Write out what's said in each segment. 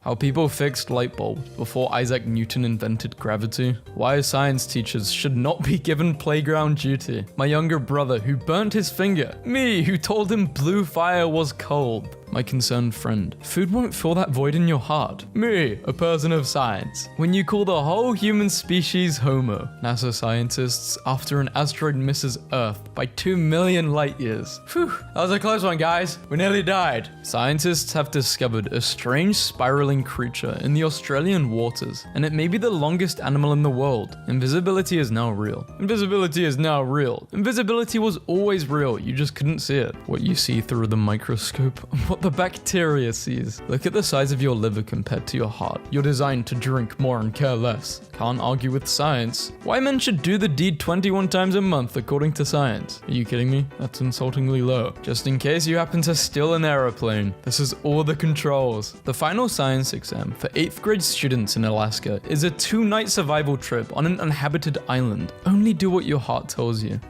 How people fixed light bulbs before Isaac Newton invented gravity. Why science teachers should not be given playground duty. My younger brother who burnt his finger. Me who told him blue fire was cold. My concerned friend. Food won't fill that void in your heart. Me, a person of science. When you call the whole human species Homo. NASA scientists after an asteroid misses Earth by 2 million light years. Whew, that was a close one, guys. We nearly died. Scientists have discovered a strange spiraling creature in the Australian waters, and it may be the longest animal in the world. Invisibility is now real. Invisibility is now real. Invisibility was always real, you just couldn't see it. What you see through the microscope, what the bacteria sees. Look at the size of your liver compared to your heart. You're designed to drink more and care less. Can't argue with science. Why men should do the deed 21 times a month according to science. Are you kidding me? That's insultingly low. Just in case you happen to steal an aeroplane, this is all the controls. The final science exam for 8th grade students in Alaska is a 2-night survival trip on an uninhabited island. Only do what your heart tells you.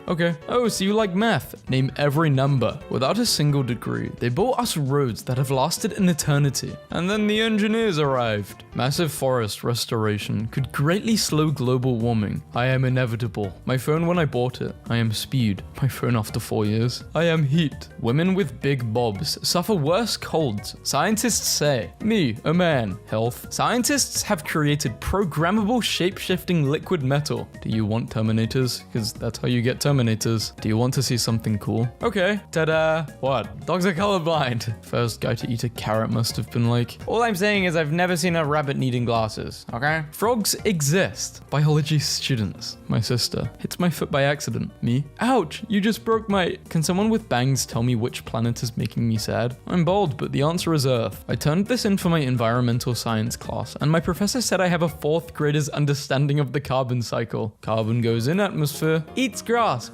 Okay. Oh, so you like math? Name every number. Without a single degree, they built us roads that have lasted an eternity. And then the engineers arrived. Massive forest restoration could greatly slow global warming. I am inevitable. My phone when I bought it. I am speed. My phone after 4 years. I am heat. Women with big bobs suffer worse colds. Scientists say. Me, a man. Health. Scientists have created programmable shape-shifting liquid metal. Do you want Terminators? Because that's how you get Terminators. Do you want to see something cool? Okay. Ta-da. What? Dogs are colorblind. First guy to eat a carrot must have been like, all I'm saying is I've never seen a rabbit needing glasses, okay? Frogs exist. Biology students. My sister. Hits my foot by accident. Me? Ouch, you just broke my... Can someone with bangs tell me which planet is making me sad? I'm bald, but the answer is Earth. I turned this in for my environmental science class, and my professor said I have a 4th grader's understanding of the carbon cycle. Carbon goes in atmosphere, eats grass.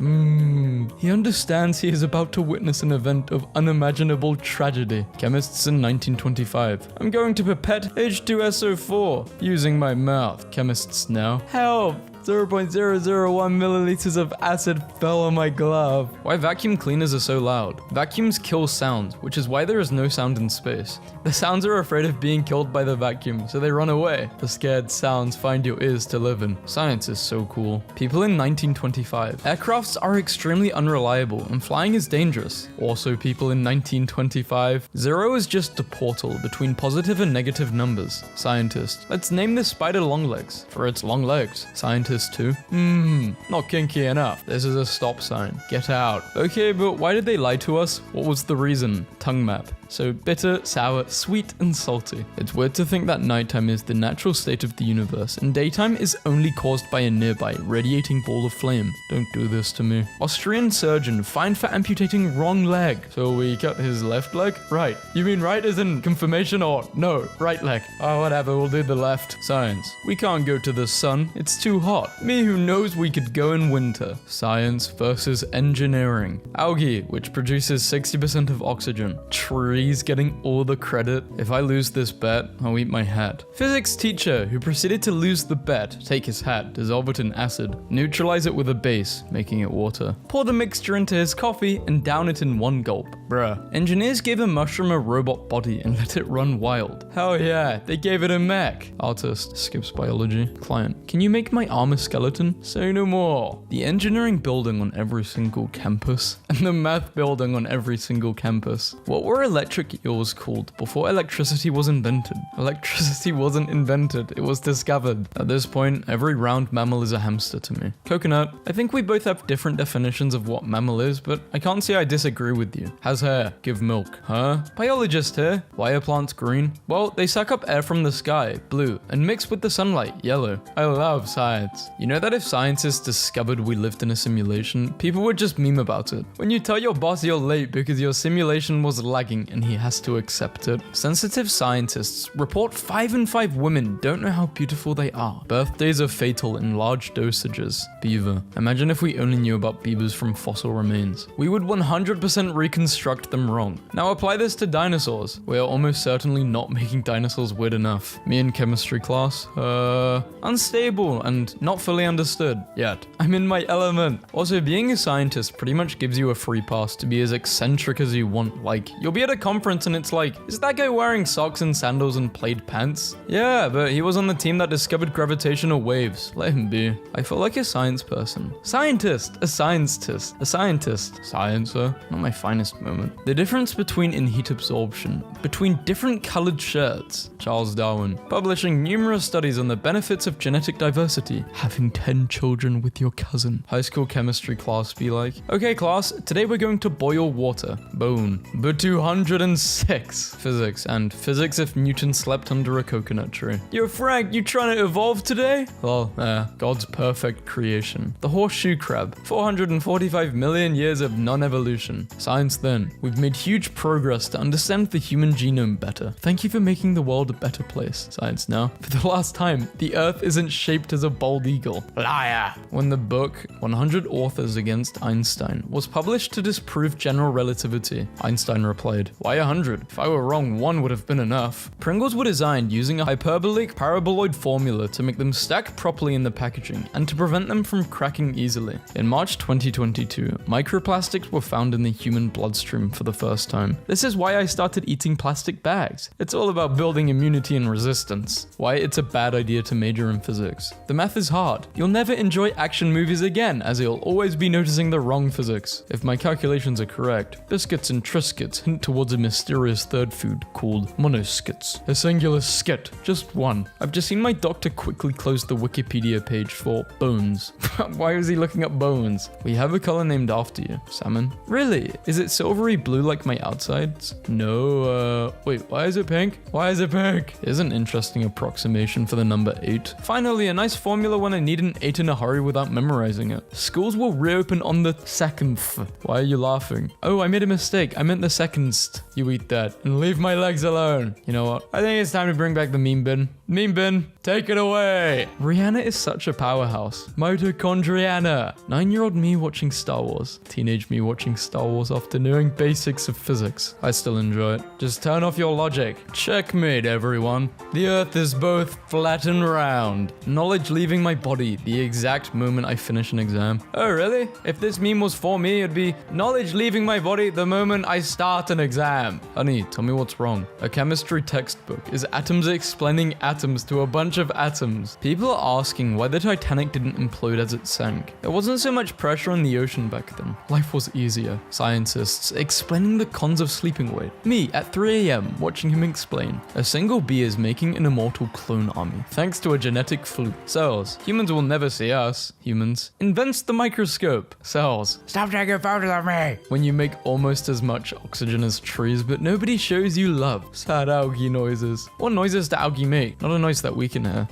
He understands he is about to witness an event of unimaginable tragedy. Chemists in 1925. I'm going to pipette H2SO4 using my mouth. Chemists now. Help! 0.001 milliliters of acid fell on my glove. Why vacuum cleaners are so loud? Vacuums kill sounds, which is why there is no sound in space. The sounds are afraid of being killed by the vacuum, so they run away. The scared sounds find your ears to live in. Science is so cool. People in 1925. Aircrafts are extremely unreliable and flying is dangerous. Also people in 1925. 0 is just a portal between positive and negative numbers. Scientist. Let's name this spider Longlegs for its long legs. Scientist 2. Not kinky enough. This is a stop sign. Get out. Okay, but why did they lie to us? What was the reason? Tongue map. So bitter, sour, sweet, and salty. It's weird to think that nighttime is the natural state of the universe, and daytime is only caused by a nearby radiating ball of flame. Don't do this to me. Austrian surgeon fined for amputating wrong leg. So we cut his left leg? Right. You mean right as in confirmation or no, right leg? Oh, whatever, we'll do the left. Science. We can't go to the sun. It's too hot. Me who knows we could go in winter. Science versus engineering. Algae, which produces 60% of oxygen. Trees getting all the credit. If I lose this bet, I'll eat my hat. Physics teacher who proceeded to lose the bet, take his hat, dissolve it in acid, neutralize it with a base, making it water. Pour the mixture into his coffee and down it in one gulp. Bruh. Engineers gave a mushroom a robot body and let it run wild. Hell yeah, they gave it a mech. Artist, skips biology. Client, can you make my arm a skeleton? Say no more. The engineering building on every single campus and the math building on every single campus. What were electric eels called before electricity was invented? Electricity wasn't invented, it was discovered. At this point, every round mammal is a hamster to me. Coconut. I think we both have different definitions of what mammal is, but I can't say I disagree with you. Has hair, give milk. Huh? Biologist here. Why are plants green? Well, they suck up air from the sky, blue, and mix with the sunlight, yellow. I love science. You know that if scientists discovered we lived in a simulation, people would just meme about it. When you tell your boss you're late because your simulation was lagging and he has to accept it. Sensitive scientists report 5 in 5 women don't know how beautiful they are. Birthdays are fatal in large dosages. Beaver. Imagine if we only knew about beavers from fossil remains. We would 100% reconstruct construct them wrong. Now apply this to dinosaurs. We are almost certainly not making dinosaurs weird enough. Me in chemistry class, unstable and not fully understood yet. I'm in my element. Also, being a scientist pretty much gives you a free pass to be as eccentric as you want. Like, you'll be at a conference and it's like, is that guy wearing socks and sandals and plaid pants? Yeah, but he was on the team that discovered gravitational waves. Let him be. I feel like a science person. Scientist, a scientist, a scientist. Sciencer, not my finest moment. The difference between in heat absorption, between different colored shirts. Charles Darwin, publishing numerous studies on the benefits of genetic diversity. Having 10 children with your cousin. High school chemistry class be like, okay class, today we're going to boil water. Bone. But 206. Physics, and physics if Newton slept under a coconut tree. Yo Frank, you trying to evolve today? Well, God's perfect creation. The horseshoe crab. 445 million years of non-evolution. Science then. We've made huge progress to understand the human genome better. Thank you for making the world a better place. Science now. For the last time, the earth isn't shaped as a bald eagle. Liar! When the book 100 Authors Against Einstein was published to disprove general relativity, Einstein replied, why 100? If I were wrong, one would have been enough. Pringles were designed using a hyperbolic paraboloid formula to make them stack properly in the packaging and to prevent them from cracking easily. In March 2022, microplastics were found in the human bloodstream for the first time. This is why I started eating plastic bags. It's all about building immunity and resistance. Why it's a bad idea to major in physics. The math is hard. You'll never enjoy action movies again, as you'll always be noticing the wrong physics. If my calculations are correct, biscuits and Triscuits hint towards a mysterious third food called monoskits. A singular skit, just one. I've just seen my doctor quickly close the Wikipedia page for bones. Why was he looking up bones? We have a color named after you. Salmon? Really? Is it silvery blue like my outsides? No, wait, why is it pink? Why is it pink? Here's an interesting approximation for the number 8. Finally, a nice formula when I need an 8 in a hurry without memorizing it. Schools will reopen on the 2nd. Why are you laughing? Oh, I made a mistake. I meant the 2nd. You eat that and leave my legs alone. You know what? I think it's time to bring back the meme bin. Meme bin, take it away. Rihanna is such a powerhouse. Mitochondriana. 9-year-old me watching Star Wars. Teenage me watching Star Wars after knowing basics of physics. I still enjoy it. Just turn off your logic. Checkmate, everyone. The earth is both flat and round. Knowledge leaving my body the exact moment I finish an exam. Oh, really? If this meme was for me, it'd be knowledge leaving my body the moment I start an exam. Honey, tell me what's wrong. A chemistry textbook is atoms explaining atoms to a bunch of atoms. People are asking why the Titanic didn't implode as it sank. There wasn't so much pressure on the ocean back then. Life was easier. Scientists explaining the cons of sleeping weight. Me at 3 a.m. watching him explain. A single bee is making an immortal clone army thanks to a genetic fluke. Cells. Humans will never see us. Humans. Invents the microscope. Cells. Stop taking photos of me. When you make almost as much oxygen as trees, but nobody shows you love. Sad algae noises. What noises do algae make? Not a noise that we can hear.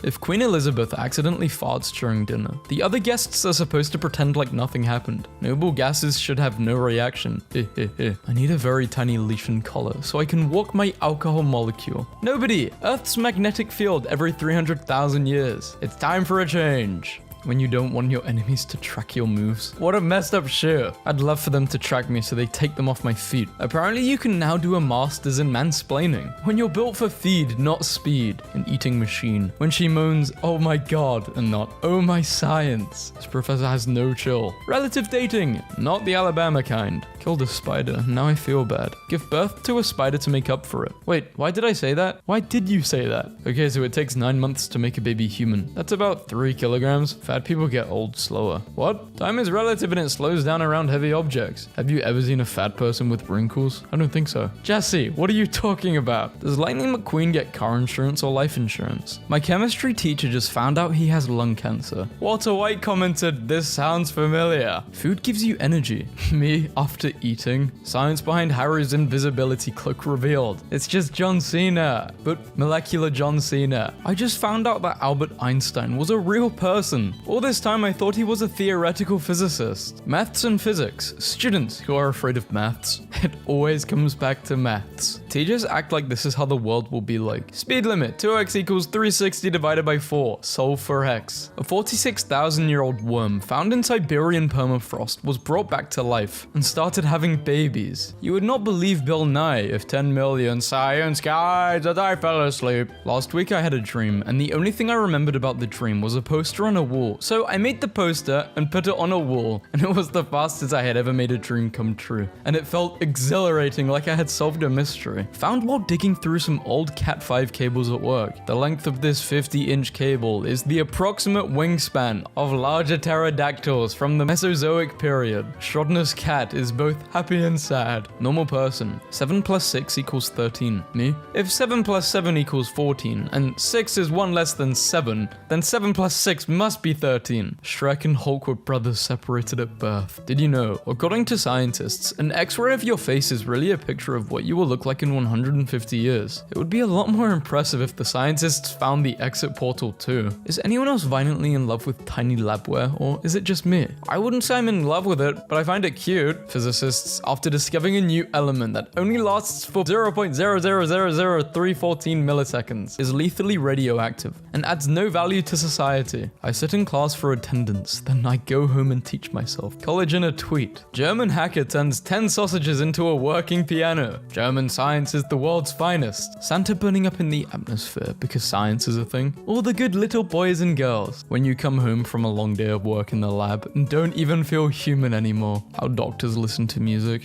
If Queen Elizabeth accidentally farts during dinner, the other guests are supposed to pretend like nothing happened. Noble gases should have no reaction. I need a very tiny leash and collar so I can walk my alcohol molecule. Nobody! Earth's magnetic field every 300,000 years. It's time for a change. When you don't want your enemies to track your moves. What a messed up shit. I'd love for them to track me so they take them off my feet. Apparently you can now do a master's in mansplaining. When you're built for feed, not speed. An eating machine. When she moans, oh my god, and not, oh my science. This professor has no chill. Relative dating, not the Alabama kind. Killed a spider, now I feel bad. Give birth to a spider to make up for it. Wait, why did I say that? Why did you say that? Okay, so it takes 9 months to make a baby human. That's about 3 kilograms. Fat people get old slower. What? Time is relative and it slows down around heavy objects. Have you ever seen a fat person with wrinkles? I don't think so. Jesse, what are you talking about? Does Lightning McQueen get car insurance or life insurance? My chemistry teacher just found out he has lung cancer. Walter White commented, this sounds familiar. Food gives you energy. Me, after eating? Science behind Harry's invisibility cloak revealed. It's just John Cena. But molecular John Cena. I just found out that Albert Einstein was a real person. All this time I thought he was a theoretical physicist. Maths and physics. Students who are afraid of maths. It always comes back to maths. Teachers act like this is how the world will be like. Speed limit, 2x equals 360 divided by 4. Solve for x. A 46,000-year-old worm found in Siberian permafrost was brought back to life and started having babies. You would not believe Bill Nye if 10 million science guys that I fell asleep. Last week I had a dream, and the only thing I remembered about the dream was a poster on a wall. So I made the poster and put it on a wall, and it was the fastest I had ever made a dream come true. And it felt exhilarating, like I had solved a mystery. Found while digging through some old Cat 5 cables at work. The length of this 50-inch cable is the approximate wingspan of larger pterodactyls from the Mesozoic period. Schrodinger's cat is both happy and sad. Normal person. 7 plus 6 equals 13. Me? If 7 plus 7 equals 14, and 6 is 1 less than 7, then 7 plus 6 must be 13. Shrek and Hulk were brothers separated at birth. Did you know? According to scientists, an X-ray of your face is really a picture of what you will look like in 150 years. It would be a lot more impressive if the scientists found the exit portal too. Is anyone else violently in love with tiny labware, or is it just me? I wouldn't say I'm in love with it, but I find it cute. Physicists, after discovering a new element that only lasts for 0.0000314 milliseconds, is lethally radioactive and adds no value to society. I sit in class for attendance, then I go home and teach myself. College in a tweet. German hacker turns 10 sausages into a working piano. German science is the world's finest. Santa burning up in the atmosphere because science is a thing. All the good little boys and girls. When you come home from a long day of work in the lab and don't even feel human anymore. How doctors listen to music.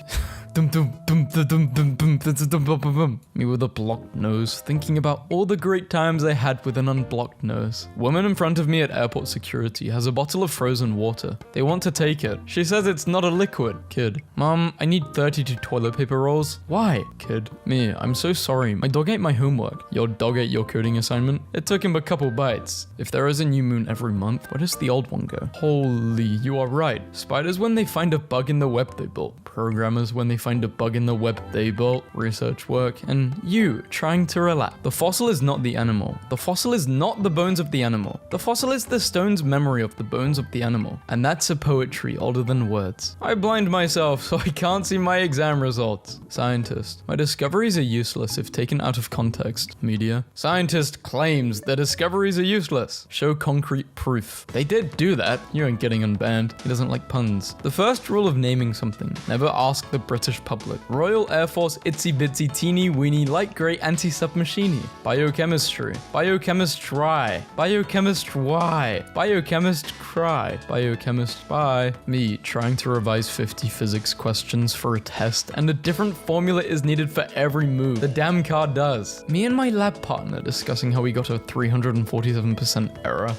Me with a blocked nose, thinking about all the great times I had with an unblocked nose. Woman in front of me at airport security has a bottle of frozen water. They want to take it. She says it's not a liquid. Kid. Mom, I need 32 toilet paper rolls. Why? Kid. Me, I'm so sorry. My dog ate my homework. Your dog ate your coding assignment? It took him a couple bites. If there is a new moon every month, where does the old one go? Holy, you are right. Spiders when they find a bug in the web they built. Programmers when they find a bug in the web they built. Research work. And you trying to relax. The fossil is not the animal. The fossil is not the bones of the animal. The fossil is the stone's memory of the bones of the animal. And that's a poetry older than words. I blind myself so I can't see my exam results. Scientist. My discoveries are useless if taken out of context. Media. Scientist claims their discoveries are useless. Show concrete proof. They did do that. You ain't getting unbanned. He doesn't like puns. The first rule of naming something. Never ask the British public. Royal Air Force itsy bitsy teeny weeny light grey anti-submachine. Biochemistry. Biochemistry. Biochemistry. Biochemist cry. Biochemist bye. Me trying to revise 50 physics questions for a test and a different formula is needed for every move. The damn car does. Me and my lab partner discussing how we got a 347% error.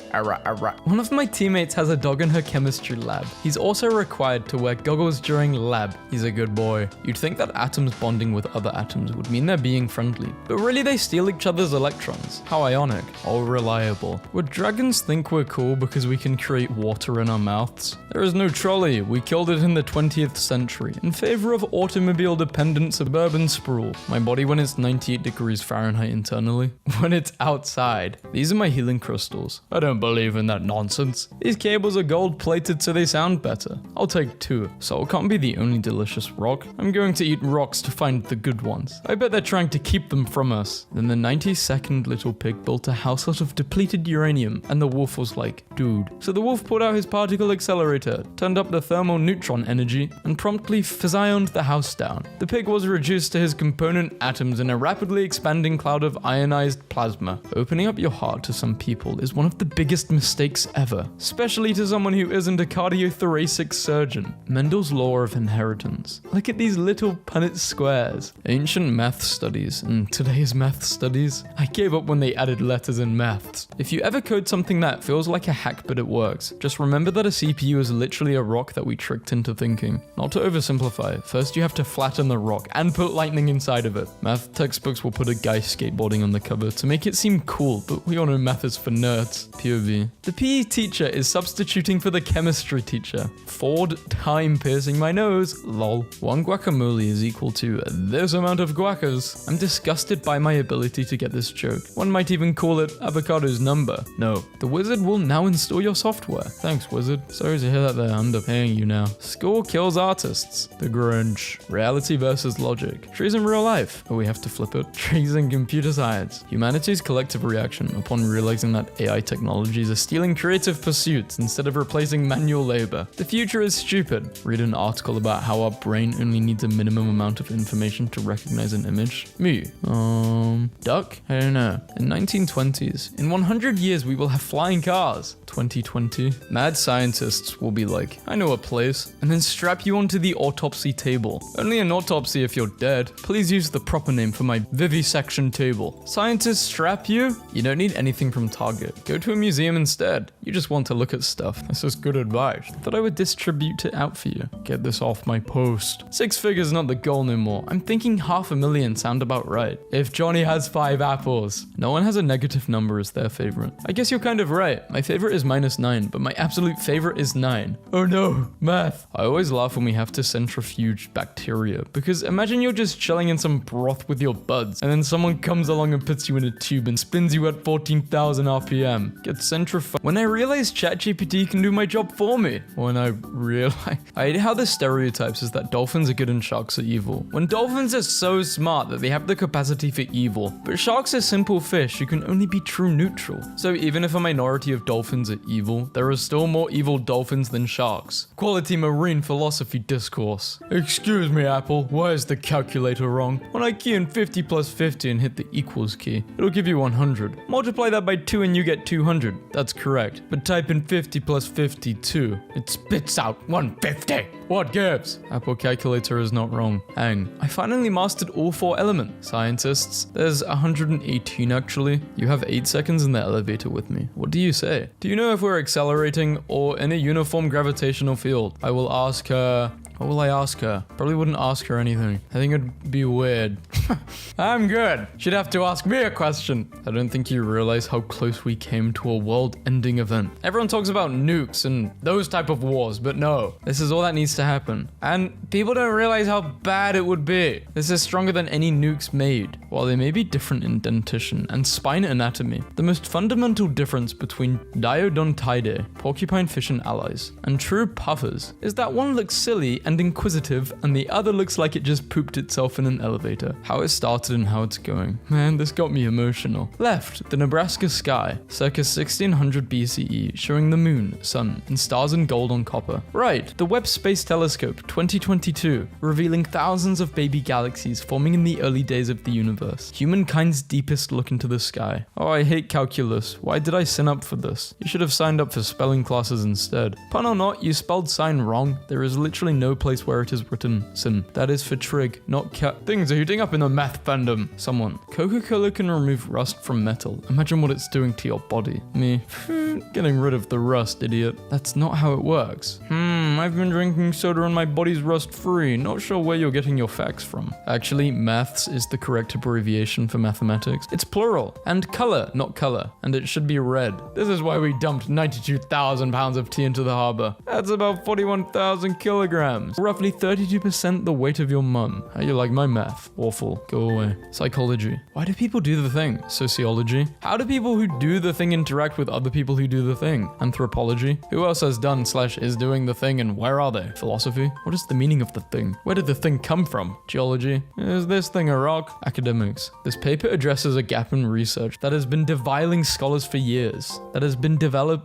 One of my teammates has a dog in her chemistry lab. He's also required to wear goggles during lab. He's a good boy. You'd think that atoms bonding with other atoms would mean they're being friendly, but really they steal each other's electrons. How ionic. All reliable. Would dragons think we're cool because we can create water in our mouths? There is no trolley. We killed it in the 20th century in favor of automobile-dependent suburban sprawl. My body when it's 98 degrees Fahrenheit internally. When it's outside. These are my healing crystals. I don't believe in that nonsense. These cables are gold-plated so they sound better. I'll take 2. Soul can't be the only delicious rock. I'm going to eat rocks to find the good ones. I bet they're trying to keep them from us. Then the 92nd little pig built a house out of depleted uranium, and the wolf was like, dude. So the wolf pulled out his particle accelerator, turned up the thermal neutron energy, and promptly fissioned the house down. The pig was reduced to his component atoms in a rapidly expanding cloud of ionized plasma. Opening up your heart to some people is one of the biggest mistakes ever, especially to someone who isn't a cardiothoracic surgeon. Mendel's law of inheritance. Look at these little Punnett squares. Ancient math studies and today's math studies. I gave up when they added letters in maths. If you ever code something that feels like a hack but it works, just remember that a CPU is literally a rock that we tricked into thinking. Not to oversimplify, first you have to flatten the rock and put lightning inside of it. Math textbooks will put a guy skateboarding on the cover to make it seem cool, but we all know math is for nerds. POV. The PE teacher is substituting for the chemistry teacher. Ford time piercing my nose. Lol. Wang guacamole is equal to this amount of guacas. I'm disgusted by my ability to get this joke. One might even call it avocado's number. No, the wizard will now install your software. Thanks, wizard. Sorry to hear that they're underpaying you now. School kills artists. The Grinch. Reality versus logic. Trees in real life. Oh, we have to flip it. Trees in computer science. Humanity's collective reaction upon realizing that AI technologies are stealing creative pursuits instead of replacing manual labor. The future is stupid. Read an article about how our brain only needs a minimum amount of information to recognize an image. Me. Duck? I don't know. In 1920s. In 100 years, we will have flying cars. 2020. Mad scientists will be like, I know a place, and then strap you onto the autopsy table. Only an autopsy if you're dead. Please use the proper name for my vivisection table. Scientists strap you? You don't need anything from Target. Go to a museum instead. You just want to look at stuff. This is good advice. Thought I would distribute it out for you. Get this off my post. 6 figures not the goal no more. I'm thinking 500,000 sound about right. If Johnny has 5 apples. No one has a negative number as their favorite. I guess you're kind of right. My favorite is -9, but my absolute favorite is 9. Oh no, math. I always laugh when we have to centrifuge bacteria, because imagine you're just chilling in some broth with your buds, and then someone comes along and puts you in a tube and spins you at 14,000 RPM. Get centrifuged. When I realized ChatGPT can do my job for me. When I realized... I hate how the stereotypes is that dolphins are good and sharks are evil. When dolphins are so smart that they have the capacity for evil, but sharks are simple fish who can only be true neutral. So even if a minority of dolphins are evil, there are still more evil dolphins than sharks. Quality marine philosophy discourse. Excuse me, Apple, why is the calculator wrong? When I key in 50 plus 50 and hit the equals key, it'll give you 100. Multiply that by 2 and you get 200. That's correct. But type in 50 plus 52. It spits out 150. What gives? Apple calculator is not wrong. Hang. I finally mastered all 4 elements. Scientists, there's 118 actually. You have 8 seconds in the elevator with me. What do you say? Do you know if we're accelerating or in a uniform gravitational field? I will ask her... What will I ask her? Probably wouldn't ask her anything. I think it'd be weird. I'm good. She'd have to ask me a question. I don't think you realize how close we came to a world-ending event. Everyone talks about nukes and those type of wars, but no. This is all that needs to happen. And people don't realize how bad it would be. This is stronger than any nukes made. While they may be different in dentition and spine anatomy, the most fundamental difference between Diodontidae, porcupine fish and allies, and true puffers is that one looks silly and inquisitive, and the other looks like it just pooped itself in an elevator. How it started and how it's going. Man, this got me emotional. Left, the Nebraska sky, circa 1600 BCE, showing the moon, sun, and stars in gold on copper. Right, the Webb Space Telescope 2022, revealing thousands of baby galaxies forming in the early days of the universe. Humankind's deepest look into the sky. Oh, I hate calculus. Why did I sign up for this? You should have signed up for spelling classes instead. Pun or not, you spelled sign wrong. There is literally no place where it is written sin. That is for trig, not cat. Things are heating up in the math fandom. Someone. Coca-Cola can remove rust from metal. Imagine what it's doing to your body. Me. Getting rid of the rust, idiot. That's not how it works. I've been drinking soda and my body's rust-free. Not sure where you're getting your facts from. Actually, maths is the correct abbreviation for mathematics. It's plural. And color, not color. And it should be red. This is why we dumped 92,000 pounds of tea into the harbor. That's about 41,000 kilograms. Roughly 32% the weight of your mum. How you like my math? Awful. Go away. Psychology. Why do people do the thing? Sociology. How do people who do the thing interact with other people who do the thing? Anthropology. Who else has done / is doing the thing and where are they? Philosophy. What is the meaning of the thing? Where did the thing come from? Geology. Is this thing a rock? Academics. This paper addresses a gap in research that has been deviling scholars for years. That has been developing.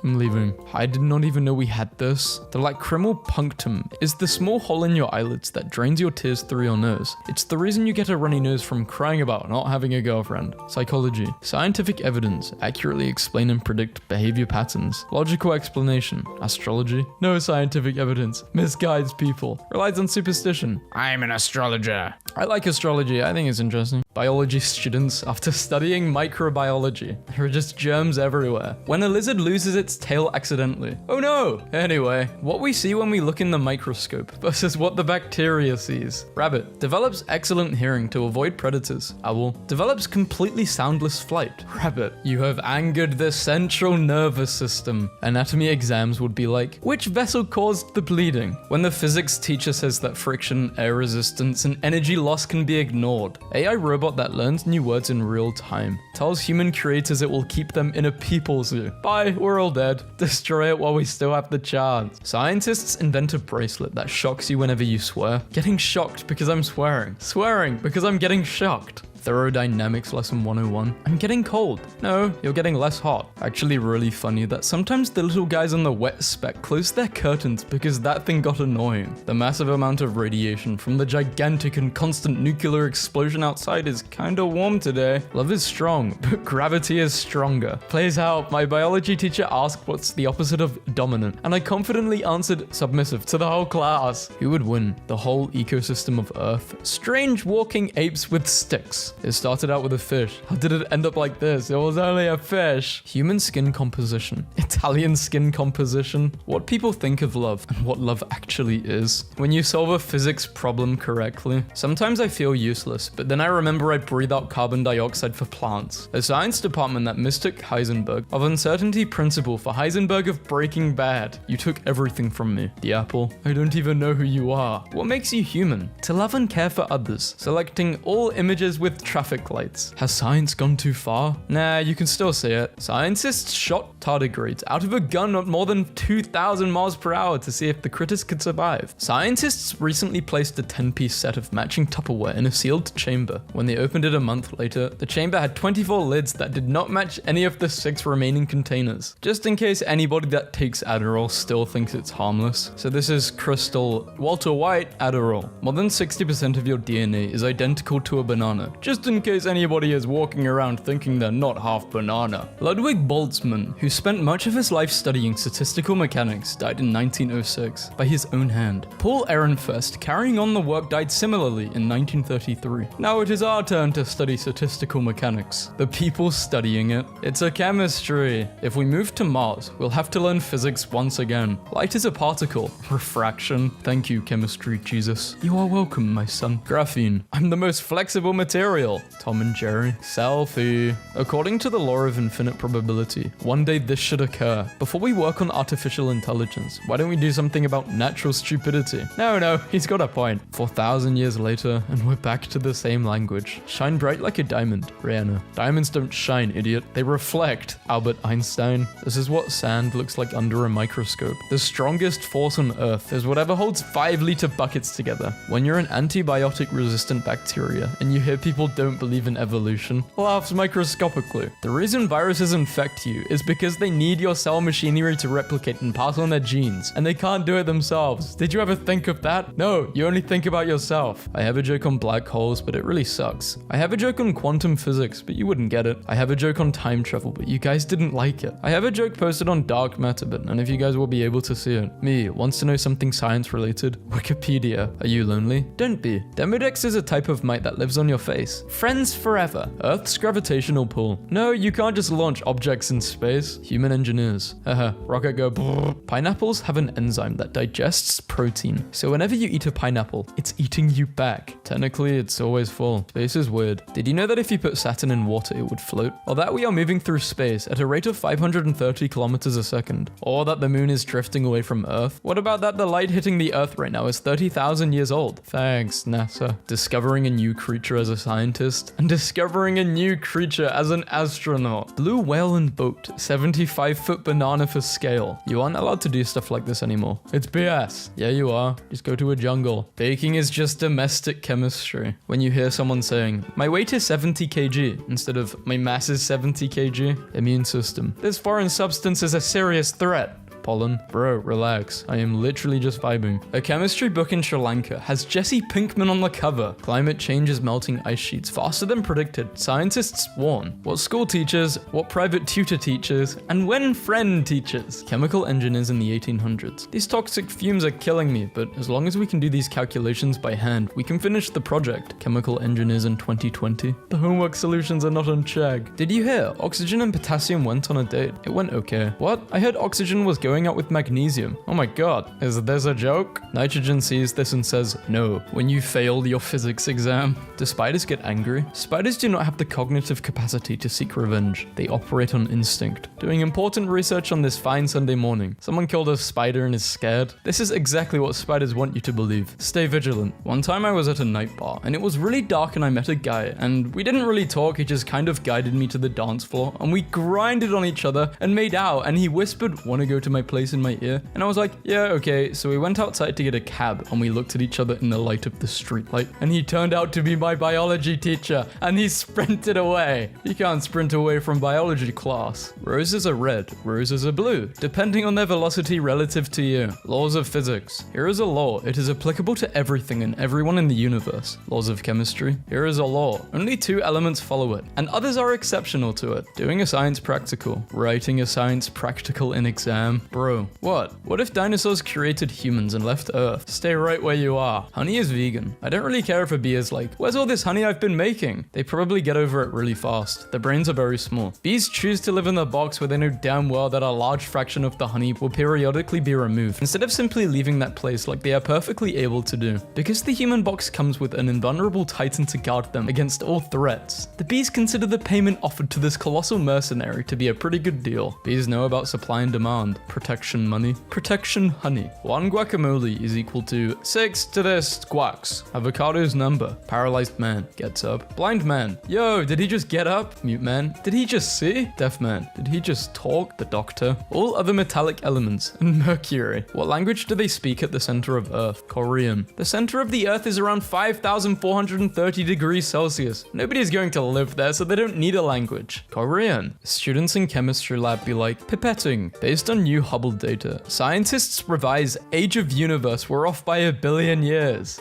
I'm leaving. I did not even know we had this. The lacrimal punctum is the small hole in your eyelids that drains your tears through your nose. It's the reason you get a runny nose from crying about not having a girlfriend. Psychology. Scientific evidence. Accurately explain and predict behavior patterns. Logical explanation. Astrology. No scientific evidence. Misguides people. Relies on superstition. I'm an astrologer. I like astrology. I think it's interesting. Biology students, after studying microbiology, there are just germs everywhere. When a lizard loses its tail accidentally. Oh no! Anyway, what we see when we look in the microscope versus what the bacteria sees. Rabbit develops excellent hearing to avoid predators. Owl develops completely soundless flight. Rabbit, you have angered the central nervous system. Anatomy exams would be like, which vessel caused the bleeding? When the physics teacher says that friction, air resistance, and energy loss can be ignored. AI robot that learns new words in real time. Tells human creators it will keep them in a people zoo. Bye, we're all dead. Destroy it while we still have the chance. Scientists invent a bracelet that shocks you whenever you swear. Getting shocked because I'm swearing. Swearing because I'm getting shocked. Thermodynamics lesson 101. I'm getting cold. No, you're getting less hot. Actually really funny that sometimes the little guys on the wet spec close their curtains because that thing got annoying. The massive amount of radiation from the gigantic and constant nuclear explosion outside is kinda warm today. Love is strong, but gravity is stronger. Plays out, my biology teacher asked what's the opposite of dominant, and I confidently answered submissive to the whole class. Who would win? The whole ecosystem of Earth? Strange walking apes with sticks. It started out with a fish. How did it end up like this? It was only a fish. Human skin composition. Italian skin composition. What people think of love and what love actually is. When you solve a physics problem correctly. Sometimes I feel useless, but then I remember I breathe out carbon dioxide for plants. A science department that mistook Heisenberg of uncertainty principle for Heisenberg of Breaking Bad. You took everything from me. The apple. I don't even know who you are. What makes you human? To love and care for others. Selecting all images with traffic lights. Has science gone too far? Nah, you can still see it. Scientists shot tardigrades out of a gun at more than 2,000 miles per hour to see if the critters could survive. Scientists recently placed a 10-piece set of matching Tupperware in a sealed chamber. When they opened it a month later, the chamber had 24 lids that did not match any of the 6 remaining containers. Just in case anybody that takes Adderall still thinks it's harmless. So this is Crystal Walter White Adderall. More than 60% of your DNA is identical to a banana. Just in case anybody is walking around thinking they're not half banana. Ludwig Boltzmann, who spent much of his life studying statistical mechanics, died in 1906 by his own hand. Paul Ehrenfest, carrying on the work, died similarly in 1933. Now it is our turn to study statistical mechanics. The people studying it. It's a chemistry. If we move to Mars, we'll have to learn physics once again. Light is a particle. Refraction. Thank you, chemistry Jesus. You are welcome, my son. Graphene. I'm the most flexible material. Tom and Jerry. Selfie. According to the law of infinite probability, one day this should occur. Before we work on artificial intelligence, why don't we do something about natural stupidity? No, he's got a point. 4,000 years later, and we're back to the same language. Shine bright like a diamond. Rihanna. Diamonds don't shine, idiot. They reflect. Albert Einstein. This is what sand looks like under a microscope. The strongest force on Earth is whatever holds 5-liter buckets together. When you're an antibiotic-resistant bacteria, and you hear people don't believe in evolution, laughs microscopically. The reason viruses infect you is because they need your cell machinery to replicate and pass on their genes, and they can't do it themselves. Did you ever think of that? No, you only think about yourself. I have a joke on black holes, but it really sucks. I have a joke on quantum physics, but you wouldn't get it. I have a joke on time travel, but you guys didn't like it. I have a joke posted on dark matter, but none of you guys will be able to see it. Me wants to know something science related. Wikipedia. Are you lonely? Don't be. Demodex is a type of mite that lives on your face. Friends forever. Earth's gravitational pull. No, you can't just launch objects in space. Human engineers. Haha, rocket go brrr. Pineapples have an enzyme that digests protein. So whenever you eat a pineapple, it's eating you back. Technically, it's always full. Space is weird. Did you know that if you put Saturn in water, it would float? Or that we are moving through space at a rate of 530 kilometers a second? Or that the moon is drifting away from Earth? What about that the light hitting the Earth right now is 30,000 years old? Thanks, NASA. Discovering a new creature as a scientist, and discovering a new creature as an astronaut. Blue whale and boat, 75-foot banana for scale. You aren't allowed to do stuff like this anymore. It's BS. Yeah, you are. Just go to a jungle. Baking is just domestic chemistry. When you hear someone saying, my weight is 70 kg, instead of my mass is 70 kg, immune system. This foreign substance is a serious threat. pollen. Bro, relax. I am literally just vibing. A chemistry book in Sri Lanka has Jesse Pinkman on the cover. Climate change is melting ice sheets faster than predicted. Scientists warn. What school teachers, what private tutor teachers, and when friend teachers. Chemical engineers in the 1800s. These toxic fumes are killing me, but as long as we can do these calculations by hand, we can finish the project. Chemical engineers in 2020. The homework solutions are not on check. Did you hear? Oxygen and potassium went on a date. It went okay. What? I heard oxygen was going out with magnesium. Oh my god. Is this a joke? Nitrogen sees this and says, no, when you failed your physics exam. Do spiders get angry? Spiders do not have the cognitive capacity to seek revenge. They operate on instinct. Doing important research on this fine Sunday morning. Someone killed a spider and is scared. This is exactly what spiders want you to believe. Stay vigilant. One time I was at a night bar and it was really dark and I met a guy and we didn't really talk. He just kind of guided me to the dance floor and we grinded on each other and made out, and he whispered, "Want to go to my place?" in my ear. And I was like, yeah, okay. So we went outside to get a cab and we looked at each other in the light of the streetlight, and he turned out to be my biology teacher and he sprinted away. You can't sprint away from biology class. Roses are red, roses are blue, depending on their velocity relative to you. Laws of physics. Here is a law. It is applicable to everything and everyone in the universe. Laws of chemistry. Here is a law. Only 2 elements follow it, and others are exceptional to it. Doing a science practical. Writing a science practical in exam. Bro, what? What if dinosaurs created humans and left Earth? Stay right where you are. Honey is vegan. I don't really care if a bee is like, where's all this honey I've been making? They probably get over it really fast. Their brains are very small. Bees choose to live in the box where they know damn well that a large fraction of the honey will periodically be removed, instead of simply leaving that place like they are perfectly able to do. Because the human box comes with an invulnerable titan to guard them against all threats, the bees consider the payment offered to this colossal mercenary to be a pretty good deal. Bees know about supply and demand. Protection money. Protection honey. 1 guacamole is equal to 6 to this guacs. Avocado's number. Paralyzed man. Gets up. Blind man. Yo, did he just get up? Mute man. Did he just see? Deaf man. Did he just talk? The doctor. All other metallic elements. And Mercury. What language do they speak at the center of Earth? Korean. The center of the Earth is around 5,430 degrees Celsius. Nobody's going to live there, so they don't need a language. Korean. Students in chemistry lab be like, pipetting. Based on new Hubble data, scientists revise age of universe were off by 1 billion years.